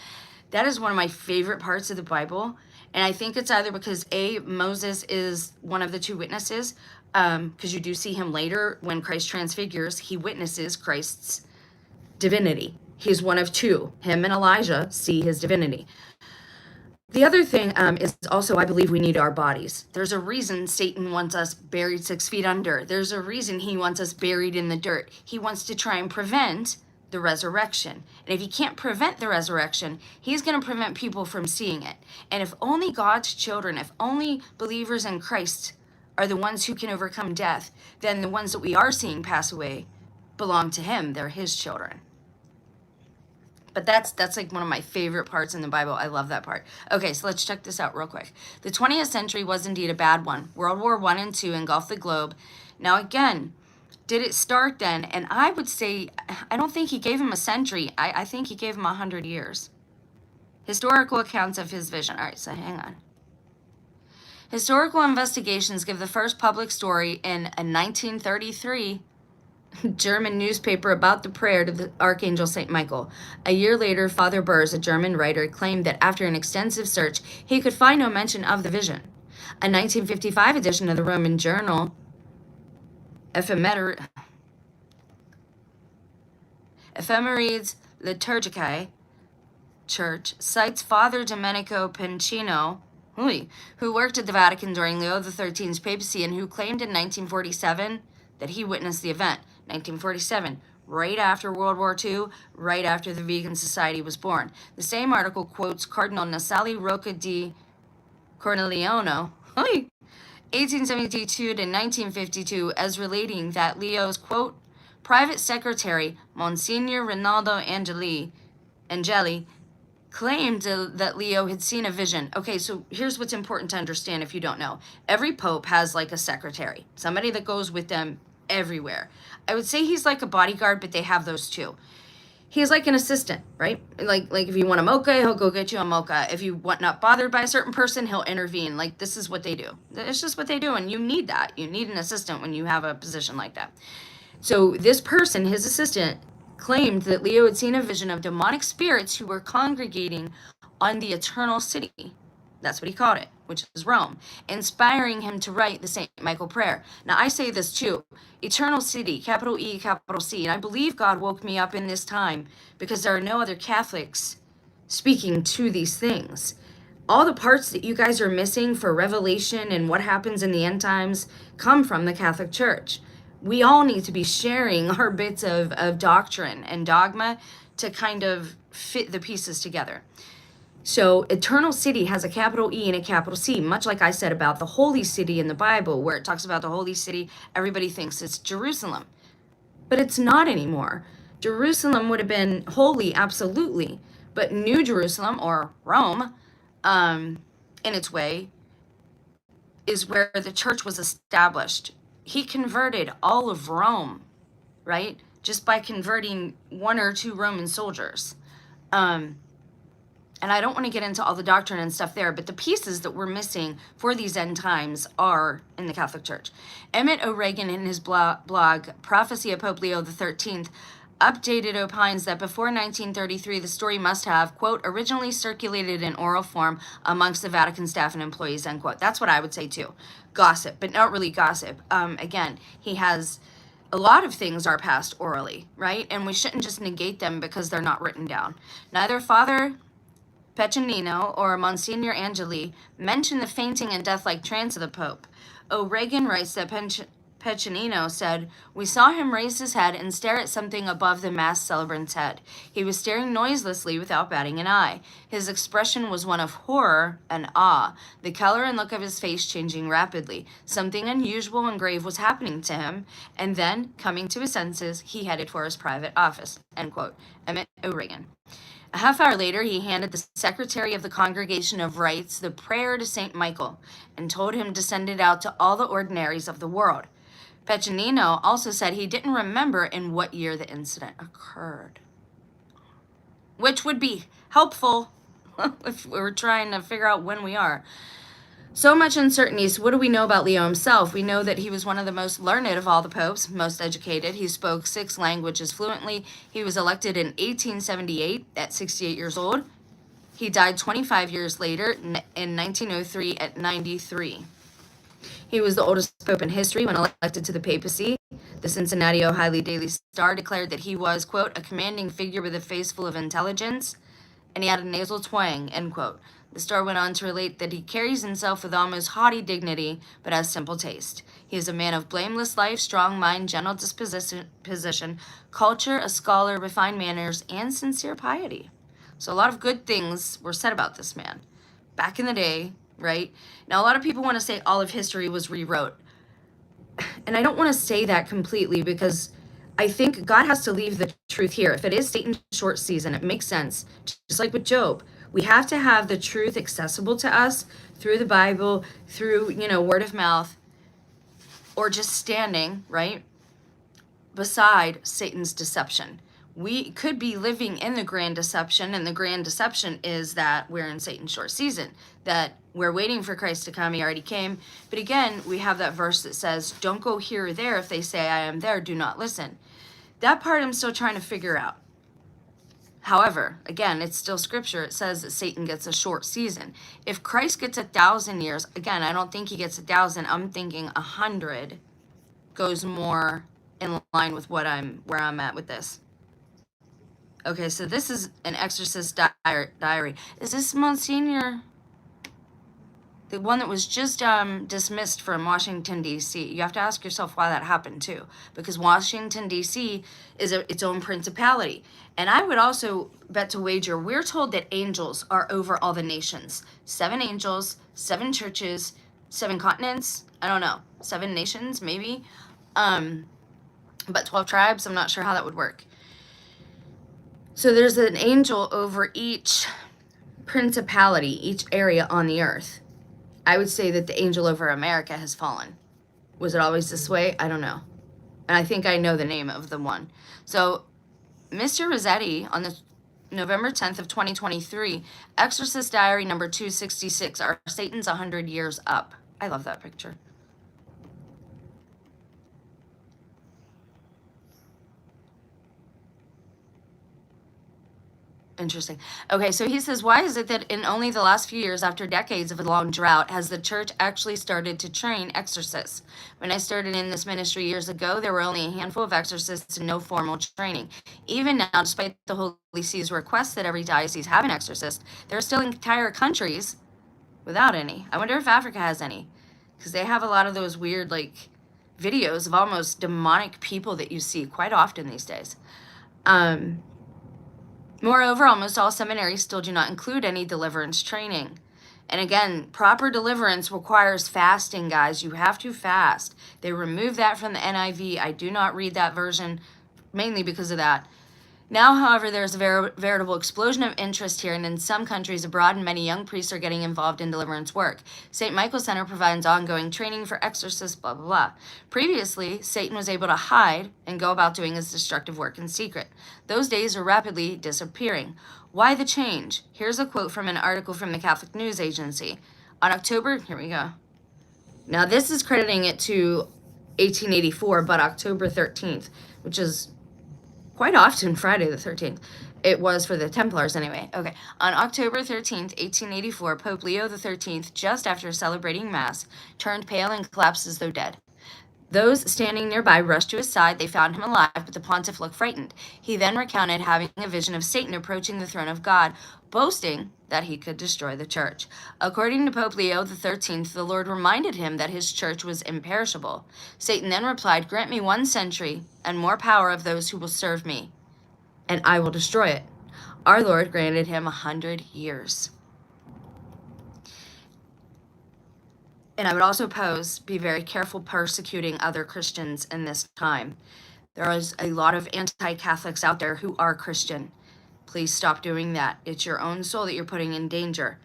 That is one of my favorite parts of the Bible. And I think it's either because Moses is one of the two witnesses, because you do see him later when Christ transfigures, he witnesses Christ's divinity. He's one of two. Him and Elijah see his divinity. The other thing is also, I believe we need our bodies. There's a reason Satan wants us buried 6 feet under. There's a reason he wants us buried in the dirt. He wants to try and prevent the resurrection. And if he can't prevent the resurrection, he's going to prevent people from seeing it. And if only God's children, if only believers in Christ are the ones who can overcome death, then the ones that we are seeing pass away belong to him. They're his children. But that's like one of my favorite parts in the Bible. I love that part. Okay, so let's check this out real quick. The 20th century was indeed a bad one. World War I and II engulfed the globe. Now again, did it start then? And I would say, I don't think he gave him a century. I think he gave him 100 years. Historical accounts of his vision. All right, so hang on. Historical investigations give the first public story in a 1933 German newspaper about the prayer to the Archangel St. Michael. A year later, Father Burrs, a German writer, claimed that after an extensive search, he could find no mention of the vision. A 1955 edition of the Roman journal Ephemerides Liturgicae Church cites Father Domenico Pincino, who worked at the Vatican during Leo XIII's papacy and who claimed in 1947 that he witnessed the event. 1947, right after World War II, right after the Vegan Society was born. The same article quotes Cardinal Nasali Rocca di Corneliano, 1872 to 1952, as relating that Leo's, quote, private secretary, Monsignor Rinaldo Angeli, claimed that Leo had seen a vision. Okay, so here's what's important to understand if you don't know. Every pope has like a secretary, somebody that goes with them everywhere. I would say he's like a bodyguard, but they have those too. He's like an assistant, right? Like if you want a mocha, he'll go get you a mocha. If you want not bothered by a certain person, he'll intervene. Like this is what they do. It's just what they do, and you need that. You need an assistant when you have a position like that. So this person, his assistant, claimed that Leo had seen a vision of demonic spirits who were congregating on the eternal city. That's what he called it, which is Rome, inspiring him to write the St. Michael prayer. Now, I say this too, eternal city, capital E, capital C, and I believe God woke me up in this time because there are no other Catholics speaking to these things. All the parts that you guys are missing for Revelation and what happens in the end times come from the Catholic Church. We all need to be sharing our bits of doctrine and dogma to kind of fit the pieces together. So eternal city has a capital E and a capital C, much like I said about the holy city in the Bible, where it talks about the holy city, everybody thinks it's Jerusalem. But it's not anymore. Jerusalem would have been holy, absolutely. But New Jerusalem, or Rome, in its way, is where the church was established. He converted all of Rome, right? Just by converting 1 or 2 Roman soldiers. And I don't want to get into all the doctrine and stuff there, but the pieces that we're missing for these end times are in the Catholic Church. Emmett O'Regan, in his blog, Prophecy of Pope Leo XIII, updated opines that before 1933, the story must have, quote, originally circulated in oral form amongst the Vatican staff and employees, end quote. That's what I would say too. Gossip, but not really gossip. Again, he has, a lot of things are passed orally, right? And we shouldn't just negate them because they're not written down. Neither Father Peccinino or Monsignor Angeli mention the fainting and death-like trance of the Pope. O'Regan writes that Piccinino said, "We saw him raise his head and stare at something above the masked celebrant's head. He was staring noiselessly without batting an eye. His expression was one of horror and awe, the color and look of his face changing rapidly. Something unusual and grave was happening to him, and then, coming to his senses, he headed for his private office." End quote. Emmett O'Regan. A half hour later, he handed the secretary of the Congregation of Rites the prayer to St. Michael and told him to send it out to all the ordinaries of the world. Piccinino also said he didn't remember in what year the incident occurred, which would be helpful if we were trying to figure out when we are. So much uncertainty. So what do we know about Leo himself? We know that he was one of the most learned of all the popes, most educated. He spoke 6 languages fluently. He was elected in 1878 at 68 years old. He died 25 years later in 1903 at 93. He was the oldest pope in history when elected to the papacy. The Cincinnati, Ohio Daily Star declared that he was, quote, "a commanding figure with a face full of intelligence, and he had a nasal twang," end quote. The Star went on to relate that he carries himself with almost haughty dignity, but has simple taste. He is a man of blameless life, strong mind, gentle disposition, culture, a scholar, refined manners, and sincere piety. So a lot of good things were said about this man back in the day, right? Now, a lot of people want to say all of history was rewrote. And I don't want to say that completely, because I think God has to leave the truth here. If it is Satan's short season, it makes sense. Just like with Job, we have to have the truth accessible to us through the Bible, through, word of mouth, or just standing, right, beside Satan's deception. We could be living in the grand deception, and the grand deception is that we're in Satan's short season, that we're waiting for Christ to come. He already came. But again, we have that verse that says, don't go here or there. If they say, I am there, do not listen. That part I'm still trying to figure out. However, again, it's still scripture. It says that Satan gets a short season. If Christ gets 1,000 years, again, I don't think he gets 1,000. I'm thinking 100 goes more in line with where I'm at with this. Okay, so this is an exorcist diary. Is this Monsignor? The one that was just dismissed from Washington, D.C. You have to ask yourself why that happened, too. Because Washington, D.C. is its own principality. And I would also bet to wager, we're told that angels are over all the nations. 7 angels, 7 churches, 7 continents. I don't know. 7 nations, maybe. But 12 tribes, I'm not sure how that would work. So there's an angel over each principality, each area on the earth. I would say that the angel over America has fallen. Was it always this way? I don't know. And I think I know the name of the one. So Mr. Rossetti, on the November 10th of 2023, Exorcist Diary number 266, are Satan's 100 years up. I love that picture. Interesting. Okay, so he says, why is it that in only the last few years, after decades of a long drought, has the church actually started to train exorcists? When I started in this ministry years ago, there were only a handful of exorcists and no formal training. Even now, despite the Holy See's request that every diocese have an exorcist, there are still entire countries without any. I wonder if Africa has any, because they have a lot of those weird, videos of almost demonic people that you see quite often these days. Moreover, almost all seminaries still do not include any deliverance training. And again, proper deliverance requires fasting, guys. You have to fast. They remove that from the NIV. I do not read that version, mainly because of that. Now, however, there's a veritable explosion of interest here, and in some countries abroad, many young priests are getting involved in deliverance work. St. Michael Center provides ongoing training for exorcists, blah, blah, blah. Previously, Satan was able to hide and go about doing his destructive work in secret. Those days are rapidly disappearing. Why the change? Here's a quote from an article from the Catholic News Agency. On October, here we go. Now, this is crediting it to 1884, but October 13th, which is quite often Friday the 13th. It was for the Templars anyway. Okay. On October 13th, 1884, Pope Leo XIII, just after celebrating Mass, turned pale and collapsed as though dead. Those standing nearby rushed to his side. They found him alive, but the pontiff looked frightened. He then recounted having a vision of Satan approaching the throne of God, boasting that he could destroy the church. According to Pope Leo XIII, the Lord reminded him that his church was imperishable. Satan then replied, "Grant me 1 century and more power of those who will serve me, and I will destroy it." Our Lord granted him 100 years. And I would also pose, be very careful persecuting other Christians in this time. There is a lot of anti-Catholics out there who are Christian. Please stop doing that. It's your own soul that you're putting in danger.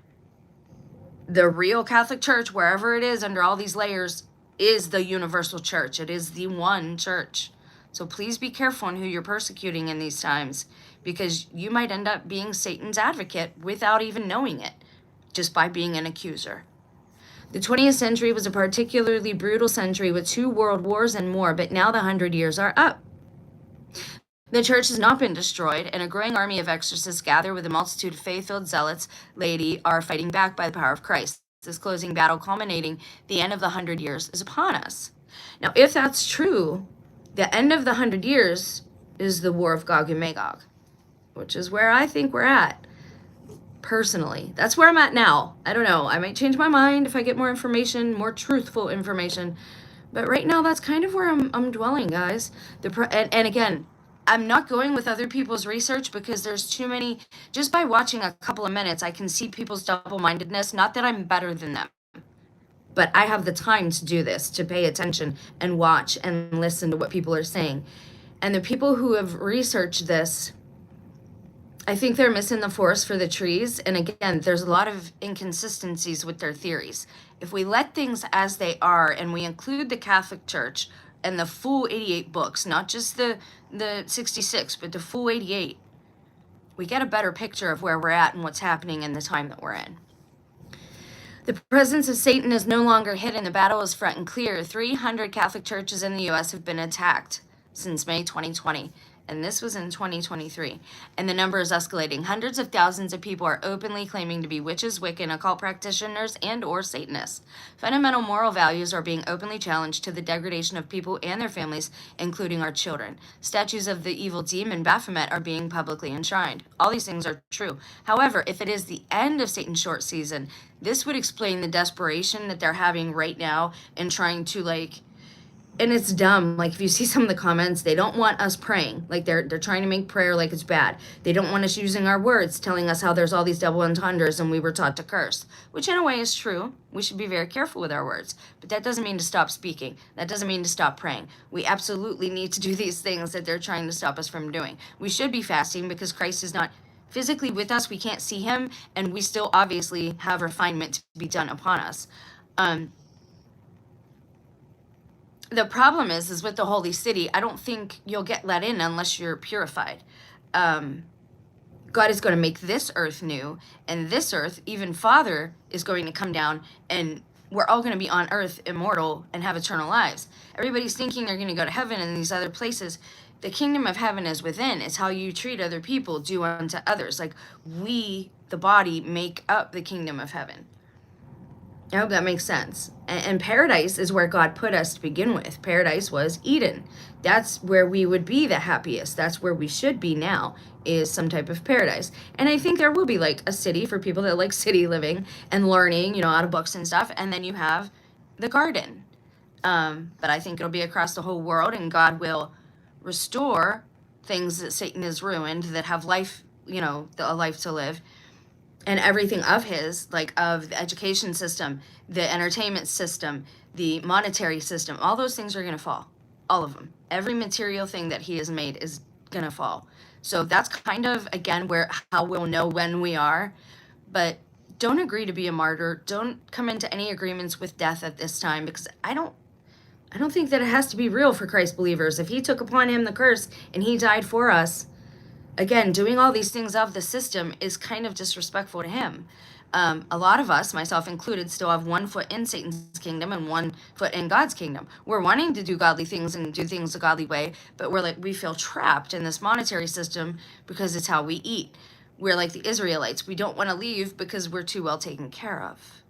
The real Catholic Church, wherever it is under all these layers, is the universal church. It is the one church. So please be careful on who you're persecuting in these times, because you might end up being Satan's advocate without even knowing it, just by being an accuser. The 20th century was a particularly brutal century with 2 world wars and more, but now the 100 years are up. The church has not been destroyed, and a growing army of exorcists gather with a multitude of faith-filled zealots, laity, are fighting back by the power of Christ. This closing battle culminating the end of the 100 years is upon us. Now, if that's true, the end of the 100 years is the war of Gog and Magog, which is where I think we're at. Personally, that's where I'm at now. I don't know. I might change my mind if I get more information, more truthful information. But right now, that's kind of where I'm dwelling, guys. And again, I'm not going with other people's research because there's too many. Just by watching a couple of minutes, I can see people's double-mindedness. Not that I'm better than them, but I have the time to do this, to pay attention and watch and listen to what people are saying. And the people who have researched this, I think they're missing the forest for the trees. And again, there's a lot of inconsistencies with their theories. If we let things as they are and we include the Catholic Church and the full 88 books, not just the 66, but the full 88, we get a better picture of where we're at and what's happening in the time that we're in. The presence of Satan is no longer hidden. The battle is front and clear. 300 Catholic churches in the U.S. have been attacked since May 2020. And this was in 2023. And the number is escalating. Hundreds of thousands of people are openly claiming to be witches, Wiccan, occult practitioners, and or Satanists. Fundamental moral values are being openly challenged to the degradation of people and their families, including our children. Statues of the evil demon Baphomet are being publicly enshrined. All these things are true. However, if it is the end of Satan's short season, this would explain the desperation that they're having right now in trying to and it's dumb. If you see some of the comments, they don't want us praying. They're trying to make prayer like it's bad. They don't want us using our words, telling us how there's all these double entendres and we were taught to curse, which in a way is true. We should be very careful with our words, but that doesn't mean to stop speaking. That doesn't mean to stop praying. We absolutely need to do these things that they're trying to stop us from doing. We should be fasting because Christ is not physically with us. We can't see him, and we still obviously have refinement to be done upon us. The problem is with the holy city, I don't think you'll get let in unless you're purified. God is going to make this earth new, and this earth, even Father, is going to come down, and we're all going to be on earth immortal and have eternal lives. Everybody's thinking they're going to go to heaven and these other places. The kingdom of heaven is within. It's how you treat other people, do unto others. We, the body, make up the kingdom of heaven. I hope that makes sense. And paradise is where God put us to begin with. Paradise was Eden. That's where we would be the happiest. That's where we should be now, is some type of paradise. And I think there will be a city for people that like city living and learning, out of books and stuff. And then you have the garden. But I think it'll be across the whole world, and God will restore things that Satan has ruined, that have life, a life to live. And everything of his, of the education system, the entertainment system, the monetary system, all those things are going to fall. All of them. Every material thing that he has made is going to fall. So that's kind of, again, how we'll know when we are. But don't agree to be a martyr. Don't come into any agreements with death at this time, because I don't think that it has to be real for Christ believers. If he took upon him the curse and he died for us, again, doing all these things of the system is kind of disrespectful to him. A lot of us, myself included, still have 1 foot in Satan's kingdom and 1 foot in God's kingdom. We're wanting to do godly things and do things a godly way, but we feel trapped in this monetary system because it's how we eat. We're like the Israelites. We don't want to leave because we're too well taken care of.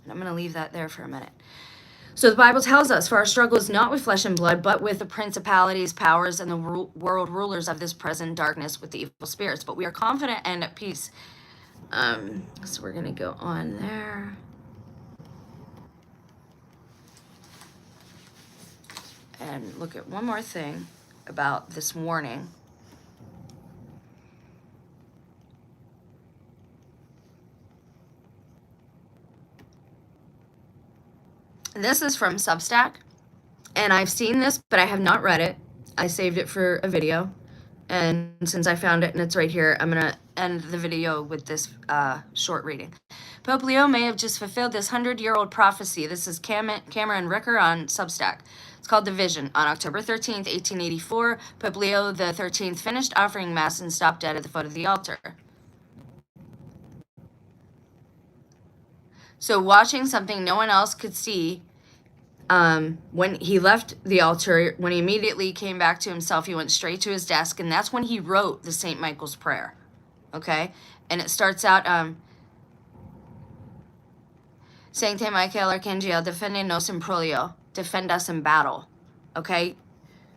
And I'm going to leave that there for a minute. So the Bible tells us, for our struggle is not with flesh and blood, but with the principalities, powers, and the world rulers of this present darkness, with the evil spirits. But we are confident and at peace So we're gonna go on there. And look at one more thing about this warning. This is from Substack, and I've seen this, but I have not read it. I saved it for a video, and since I found it and it's right here, I'm gonna end the video with this short reading. Pope Leo may have just fulfilled this 100-year-old prophecy. This is Cameron Ricker on Substack. It's called The Vision. On October 13th, 1884, Pope Leo the 13th finished offering Mass and stopped dead at the foot of the altar. So watching something no one else could see, when he left the altar, when he immediately came back to himself, he went straight to his desk, and that's when he wrote the St. Michael's Prayer, okay? And it starts out, Sancte Michael Archangel, defende nos in prolio, defend us in battle, okay?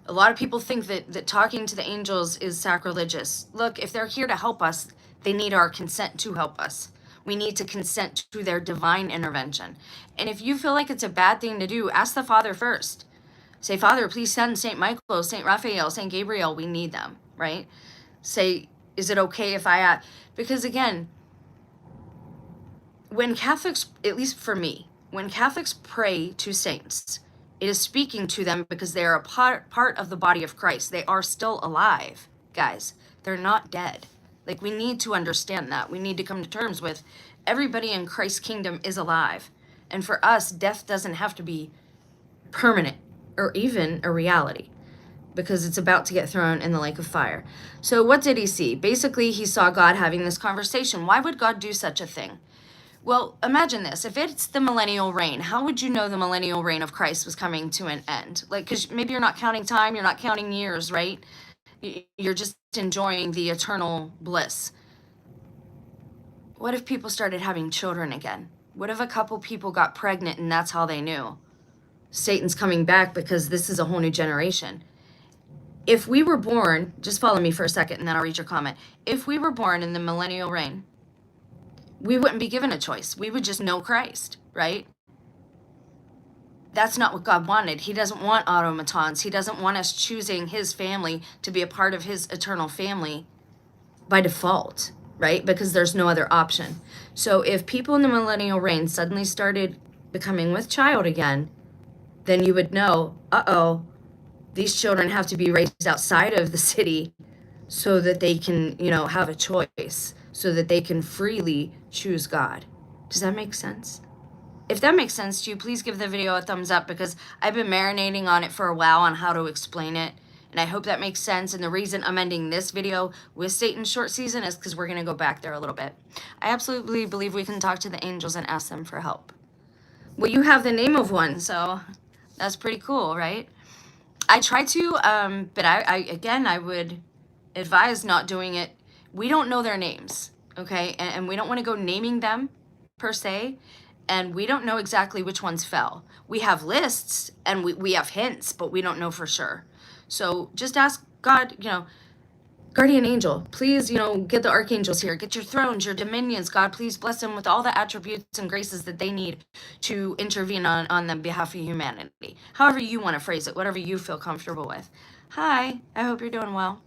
A lot of people think that talking to the angels is sacrilegious. Look, if they're here to help us, they need our consent to help us. We need to consent to their divine intervention. And if you feel like it's a bad thing to do, ask the Father first. Say, Father, please send St. Michael, St. Raphael, St. Gabriel. We need them, right? Say, is it okay if I... Because again, when Catholics, at least for me, when Catholics pray to saints, it is speaking to them because they are a part of the body of Christ. They are still alive, guys. They're not dead. Like, we need to understand that. We need to come to terms with everybody in Christ's kingdom is alive. And for us, death doesn't have to be permanent or even a reality because it's about to get thrown in the lake of fire. So what did he see? Basically, he saw God having this conversation. Why would God do such a thing? Well, imagine this. If it's the millennial reign, how would you know the millennial reign of Christ was coming to an end? Like, because maybe you're not counting time, you're not counting years, right? You're just enjoying the eternal bliss. What if people started having children again? What if a couple people got pregnant and that's how they knew? Satan's coming back because this is a whole new generation. If we were born, just follow me for a second and then I'll read your comment. If we were born in the millennial reign, we wouldn't be given a choice. We would just know Christ, right? That's not what God wanted. He doesn't want automatons. He doesn't want us choosing his family to be a part of his eternal family by default, right? Because there's no other option. So if people in the millennial reign suddenly started becoming with child again, then you would know, uh-oh, these children have to be raised outside of the city so that they can, have a choice, so that they can freely choose God. Does that make sense? If that makes sense to you, please give the video a thumbs up because I've been marinating on it for a while on how to explain it. And I hope that makes sense. And the reason I'm ending this video with Satan's short season is because we're going to go back there a little bit. I absolutely believe we can talk to the angels and ask them for help. Well, you have the name of one, so that's pretty cool, right? I try to, but I would advise not doing it. We don't know their names, okay? And we don't want to go naming them per se. And we don't know exactly which ones fell. We have lists and we have hints, but we don't know for sure. So just ask God, guardian angel, please, get the archangels here, get your thrones, your dominions. God, please bless them with all the attributes and graces that they need to intervene on the behalf of humanity. However you want to phrase it, whatever you feel comfortable with. Hi, I hope you're doing well.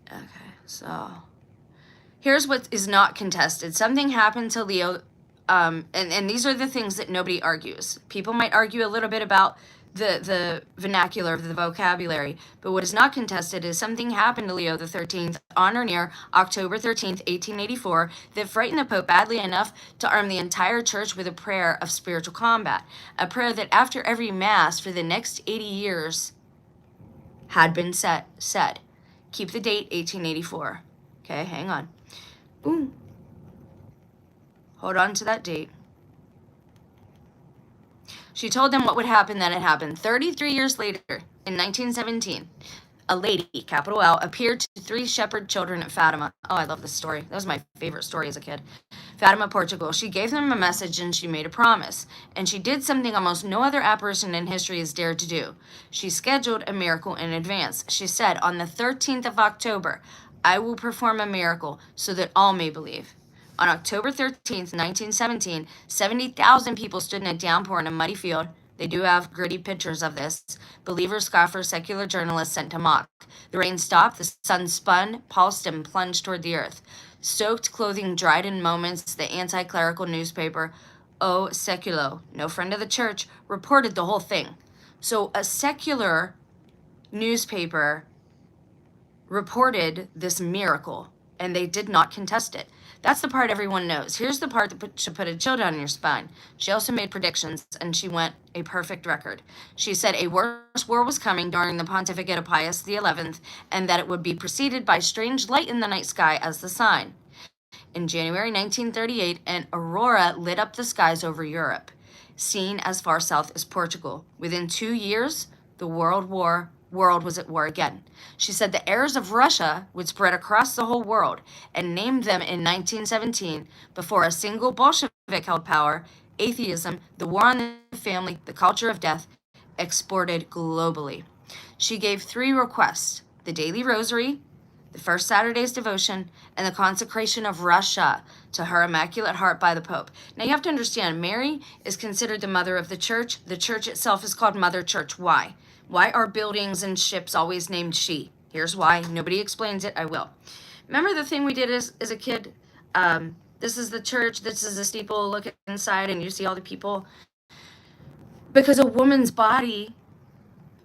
Okay, so here's what is not contested. Something happened to Leo, and these are the things that nobody argues. People might argue a little bit about the vernacular, the vocabulary, but what is not contested is something happened to Leo the 13th on or near October 13th, 1884, that frightened the Pope badly enough to arm the entire church with a prayer of spiritual combat, a prayer that after every Mass for the next 80 years had been said. Keep the date, 1884. Okay, hang on. Ooh. Hold on to that date. She told them what would happen, then it happened. 33 years later, in 1917, a lady, capital L, appeared to 3 shepherd children at Fatima. Oh, I love this story. That was my favorite story as a kid. Fatima, Portugal. She gave them a message and she made a promise. And she did something almost no other apparition in history has dared to do. She scheduled a miracle in advance. She said, on the 13th of October, I will perform a miracle so that all may believe. On October 13th, 1917, 70,000 people stood in a downpour in a muddy field. They do have gritty pictures of this. Believers, scoffers, secular journalists sent to mock. The rain stopped, the sun spun, pulsed, and plunged toward the earth. Soaked clothing dried in moments. The anti-clerical newspaper, O Seculo, no friend of the church, reported the whole thing. So a secular newspaper reported this miracle, and they did not contest it. That's the part everyone knows. Here's the part that should put a chill down your spine. She also made predictions, and she went a perfect record. She said a worse war was coming during the pontificate of Pius XI, and that it would be preceded by strange light in the night sky as the sign. In January 1938, an aurora lit up the skies over Europe, seen as far south as Portugal. Within 2 years, the world was at war again. She said the errors of Russia would spread across the whole world, and named them in 1917 before a single Bolshevik held power: atheism, the war on the family, the culture of death, exported globally. She gave 3 requests: the daily rosary, the first Saturday's devotion, and the consecration of Russia to her Immaculate Heart by the Pope. Now you have to understand, Mary is considered the mother of the church. The church itself is called Mother Church. Why? Why are buildings and ships always named she? Here's why. Nobody explains it. I will. Remember the thing we did as a kid? This is the church. This is the steeple. Look inside and you see all the people. Because a woman's body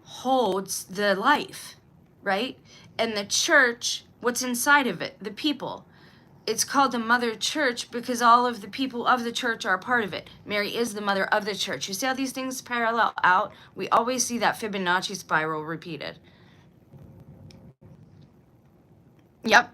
holds the life, right? And the church, what's inside of it? The people. It's called the Mother Church because all of the people of the church are a part of it. Mary is the mother of the church. You see how these things parallel out? We always see that Fibonacci spiral repeated. Yep,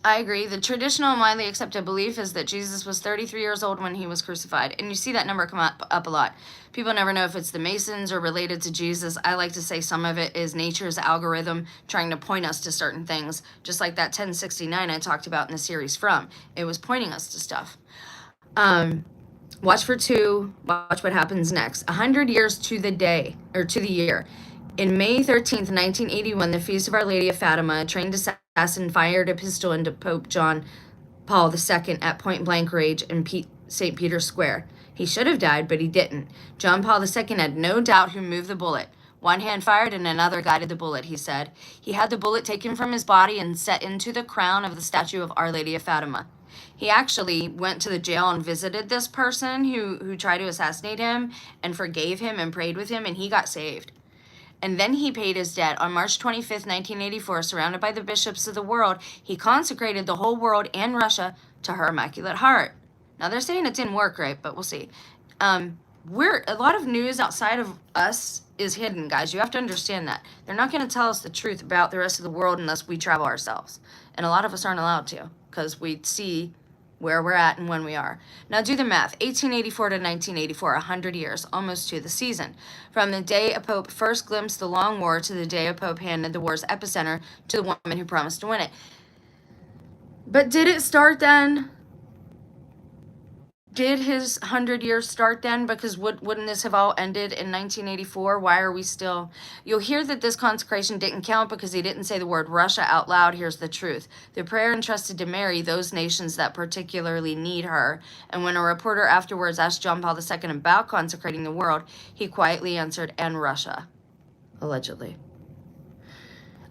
I agree. The traditional and widely accepted belief is that Jesus was 33 years old when he was crucified. And you see that number come up a lot. People never know if it's the Masons or related to Jesus. I like to say some of it is nature's algorithm trying to point us to certain things, just like that 1069 I talked about in the series From. It was pointing us to stuff. Watch for 2. Watch what happens next. 100 years to the day, or to the year. In May 13th, 1981, the Feast of Our Lady of Fatima, a trained assassin fired a pistol into Pope John Paul II at point-blank range in St. Peter's Square. He should have died, but he didn't. John Paul II had no doubt who moved the bullet. One hand fired and another guided the bullet, he said. He had the bullet taken from his body and set into the crown of the statue of Our Lady of Fatima. He actually went to the jail and visited this person who tried to assassinate him and forgave him and prayed with him, and he got saved. And then he paid his debt. On March 25th, 1984, surrounded by the bishops of the world, he consecrated the whole world and Russia to her Immaculate Heart. Now, they're saying it didn't work, right? But we'll see. A lot of news outside of us is hidden, guys. You have to understand that. They're not going to tell us the truth about the rest of the world unless we travel ourselves. And a lot of us aren't allowed to because we see where we're at and when we are. Now do the math. 1884 to 1984, 100 years, almost to the season. From the day a pope first glimpsed the long war to the day a pope handed the war's epicenter to the woman who promised to win it. But did it start then? Did his 100 years start then? Because wouldn't this have all ended in 1984? Why are we still... You'll hear that this consecration didn't count because he didn't say the word Russia out loud. Here's the truth. The prayer entrusted to Mary those nations that particularly need her. And when a reporter afterwards asked John Paul II about consecrating the world, he quietly answered, and Russia. Allegedly.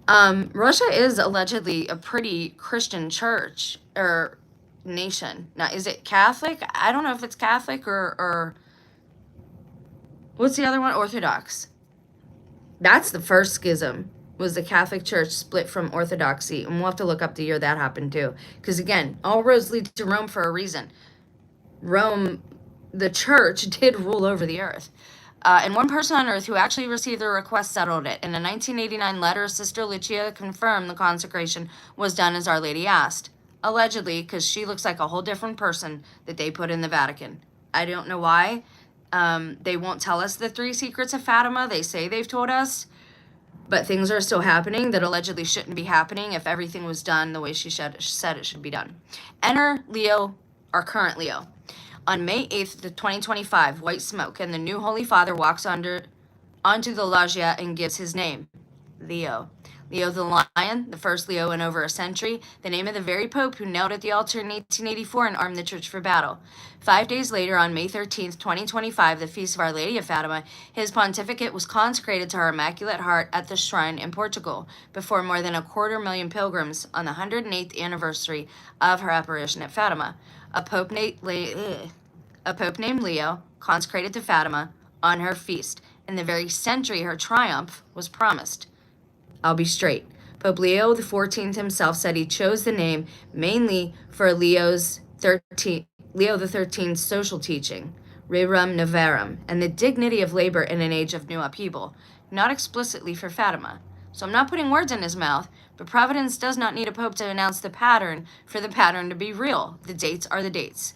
Russia is allegedly a pretty Christian church, or nation. Now, is it Catholic? I don't know if it's Catholic or what's the other one? Orthodox. That's the first schism, was the Catholic Church split from Orthodoxy. And we'll have to look up the year that happened too. Because again, all roads lead to Rome for a reason. Rome, the church, did rule over the earth. And one person on earth who actually received the request settled it. In a 1989 letter, Sister Lucia confirmed the consecration was done as Our Lady asked. Allegedly, because she looks like a whole different person that they put in the Vatican. I don't know why. They won't tell us the 3 secrets of Fatima. They say they've told us. But things are still happening that allegedly shouldn't be happening if everything was done the way she said it should be done. Enter Leo, our current Leo. On May 8th, 2025, white smoke, and the new Holy Father walks onto the loggia and gives his name. Leo. Leo the Lion, the first Leo in over a century, the name of the very Pope who knelt at the altar in 1884 and armed the church for battle. 5 days later, on May 13th, 2025, the feast of Our Lady of Fatima, his pontificate was consecrated to her Immaculate Heart at the shrine in Portugal, before more than 250,000 pilgrims on the 108th anniversary of her apparition at Fatima. A Pope named Leo consecrated to Fatima on her feast, in the very century her triumph was promised. I'll be straight. Pope Leo XIV himself said he chose the name mainly for Leo XIII's social teaching, Rerum Novarum, and the dignity of labor in an age of new upheaval, not explicitly for Fatima. So I'm not putting words in his mouth, but Providence does not need a pope to announce the pattern for the pattern to be real. The dates are the dates.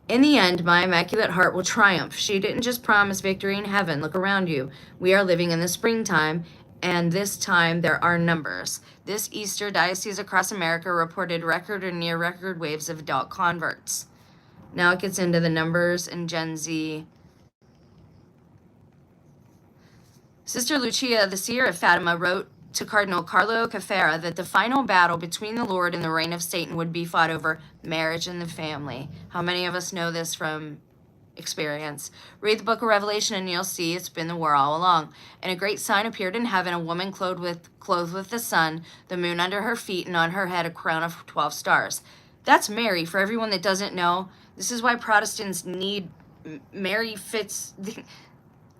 In the end, my Immaculate Heart will triumph. She didn't just promise victory in heaven. Look around you. We are living in the springtime, and this time there are numbers. This Easter, dioceses across America reported record or near record waves of adult converts. Now it gets into the numbers in Gen Z. Sister Lucia, the seer of Fatima, wrote to Cardinal Carlo Cafera that the final battle between the Lord and the reign of Satan would be fought over marriage and the family. How many of us know this from experience? Read the book of Revelation and you'll see it's been the war all along. And a great sign appeared in heaven, a woman clothed with the sun, the moon under her feet, and on her head a crown of 12 stars. That's Mary. For everyone that doesn't know, this is why Protestants need Mary. Fits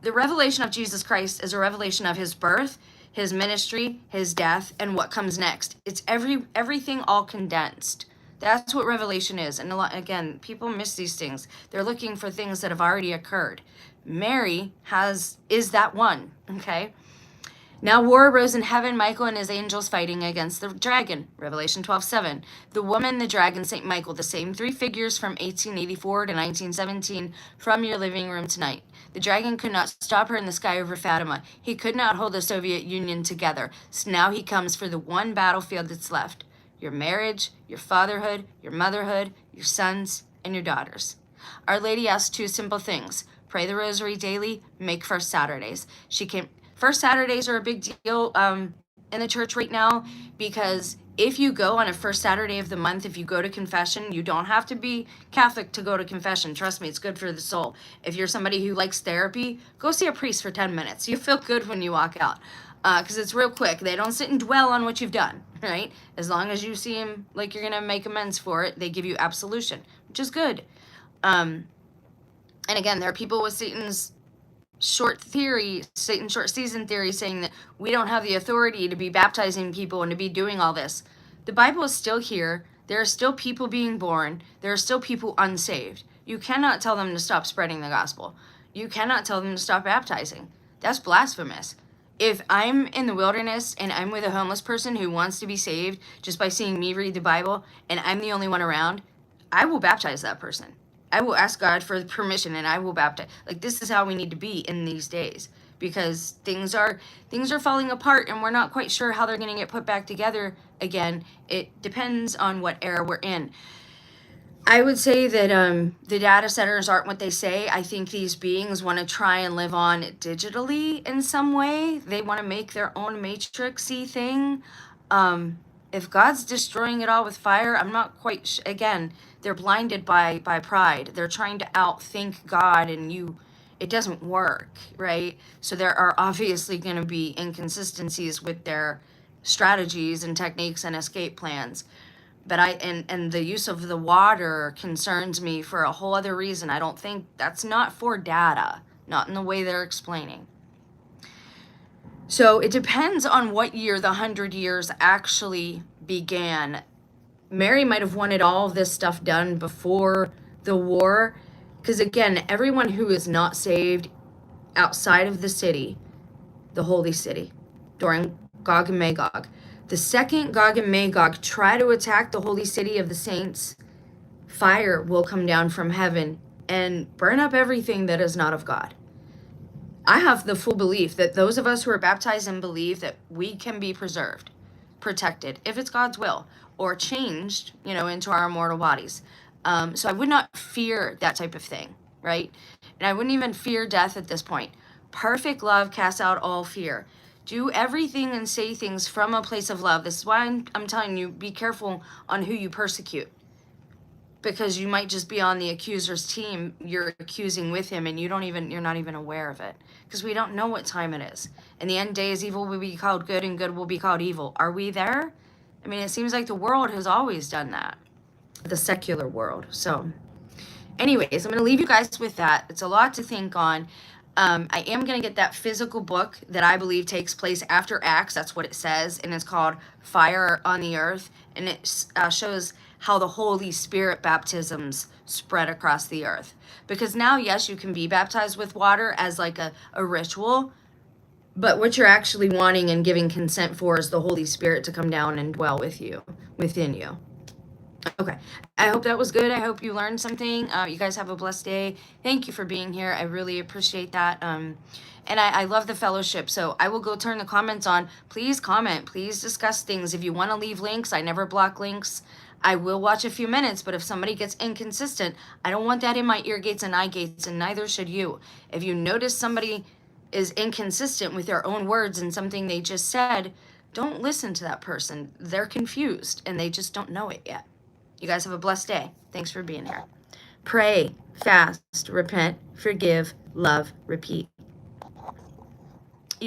the revelation of Jesus Christ is a revelation of his birth, his ministry, his death, and what comes next. It's everything all condensed. That's what Revelation is. And again, people miss these things. They're looking for things that have already occurred. Mary is that one, okay? Now war arose in heaven, Michael and his angels fighting against the dragon, Revelation 12:7. The woman, the dragon, St. Michael, the same three figures from 1884 to 1917 from your living room tonight. The dragon could not stop her in the sky over Fatima. He could not hold the Soviet Union together. So now he comes for the one battlefield that's left. Your marriage, your fatherhood, your motherhood, your sons, and your daughters. Our Lady asks two simple things. Pray the rosary daily, make first Saturdays. First Saturdays are a big deal in the church right now, because if you go on a first Saturday of the month, if you go to confession, you don't have to be Catholic to go to confession. Trust me, it's good for the soul. If you're somebody who likes therapy, go see a priest for 10 minutes. You feel good when you walk out, because it's real quick. They don't sit and dwell on what you've done, right? As long as you seem like you're going to make amends for it, they give you absolution, which is good. And again, there are people with Satan's short season theory saying that we don't have the authority to be baptizing people and to be doing all this. The Bible is still here. There are still people being born. There are still people unsaved. You cannot tell them to stop spreading the gospel. You cannot tell them to stop baptizing. That's blasphemous. If I'm in the wilderness and I'm with a homeless person who wants to be saved just by seeing me read the Bible and I'm the only one around, I will baptize that person. I will ask God for permission and I will baptize. Like, this is how we need to be in these days, because things are falling apart and we're not quite sure how they're going to get put back together again. It depends on what era we're in. I would say that the data centers aren't what they say. I think these beings want to try and live on digitally in some way. They want to make their own matrixy thing. If God's destroying it all with fire, I'm not quite again, they're blinded by pride. They're trying to outthink God, and it doesn't work, right? So there are obviously going to be inconsistencies with their strategies and techniques and escape plans. But and the use of the water concerns me for a whole other reason. I don't think that's not for data, not in the way they're explaining. So it depends on what year the 100 years actually began. Mary might have wanted all of this stuff done before the war, because again, everyone who is not saved outside of the city, the holy city, during Gog and Magog, the second Gog and Magog try to attack the holy city of the saints, fire will come down from heaven and burn up everything that is not of God. I have the full belief that those of us who are baptized and believe that we can be preserved, protected, if it's God's will, or changed, into our immortal bodies. So I would not fear that type of thing, right? And I wouldn't even fear death at this point. Perfect love casts out all fear. Do everything and say things from a place of love. This is why I'm telling you, be careful on who you persecute, because you might just be on the accuser's team. You're accusing with him and you're not even aware of it, because we don't know what time it is. In the end days, evil will be called good and good will be called evil. Are we there? I mean, it seems like the world has always done that, the secular world. So anyways, I'm going to leave you guys with that. It's a lot to think on. I am going to get that physical book that I believe takes place after Acts. That's what it says. And it's called Fire on the Earth. And it shows how the Holy Spirit baptisms spread across the earth. Because now, yes, you can be baptized with water as like a ritual. But what you're actually wanting and giving consent for is the Holy Spirit to come down and dwell with you, within you. Okay, I hope that was good. I hope you learned something. You guys have a blessed day. Thank you for being here. I really appreciate that. And I love the fellowship. So I will go turn the comments on. Please comment. Please discuss things. If you want to leave links, I never block links. I will watch a few minutes, but if somebody gets inconsistent, I don't want that in my ear gates and eye gates, and neither should you. If you notice somebody is inconsistent with their own words and something they just said, don't listen to that person. They're confused and they just don't know it yet. You guys have a blessed day. Thanks for being here. Pray, fast, repent, forgive, love, repeat.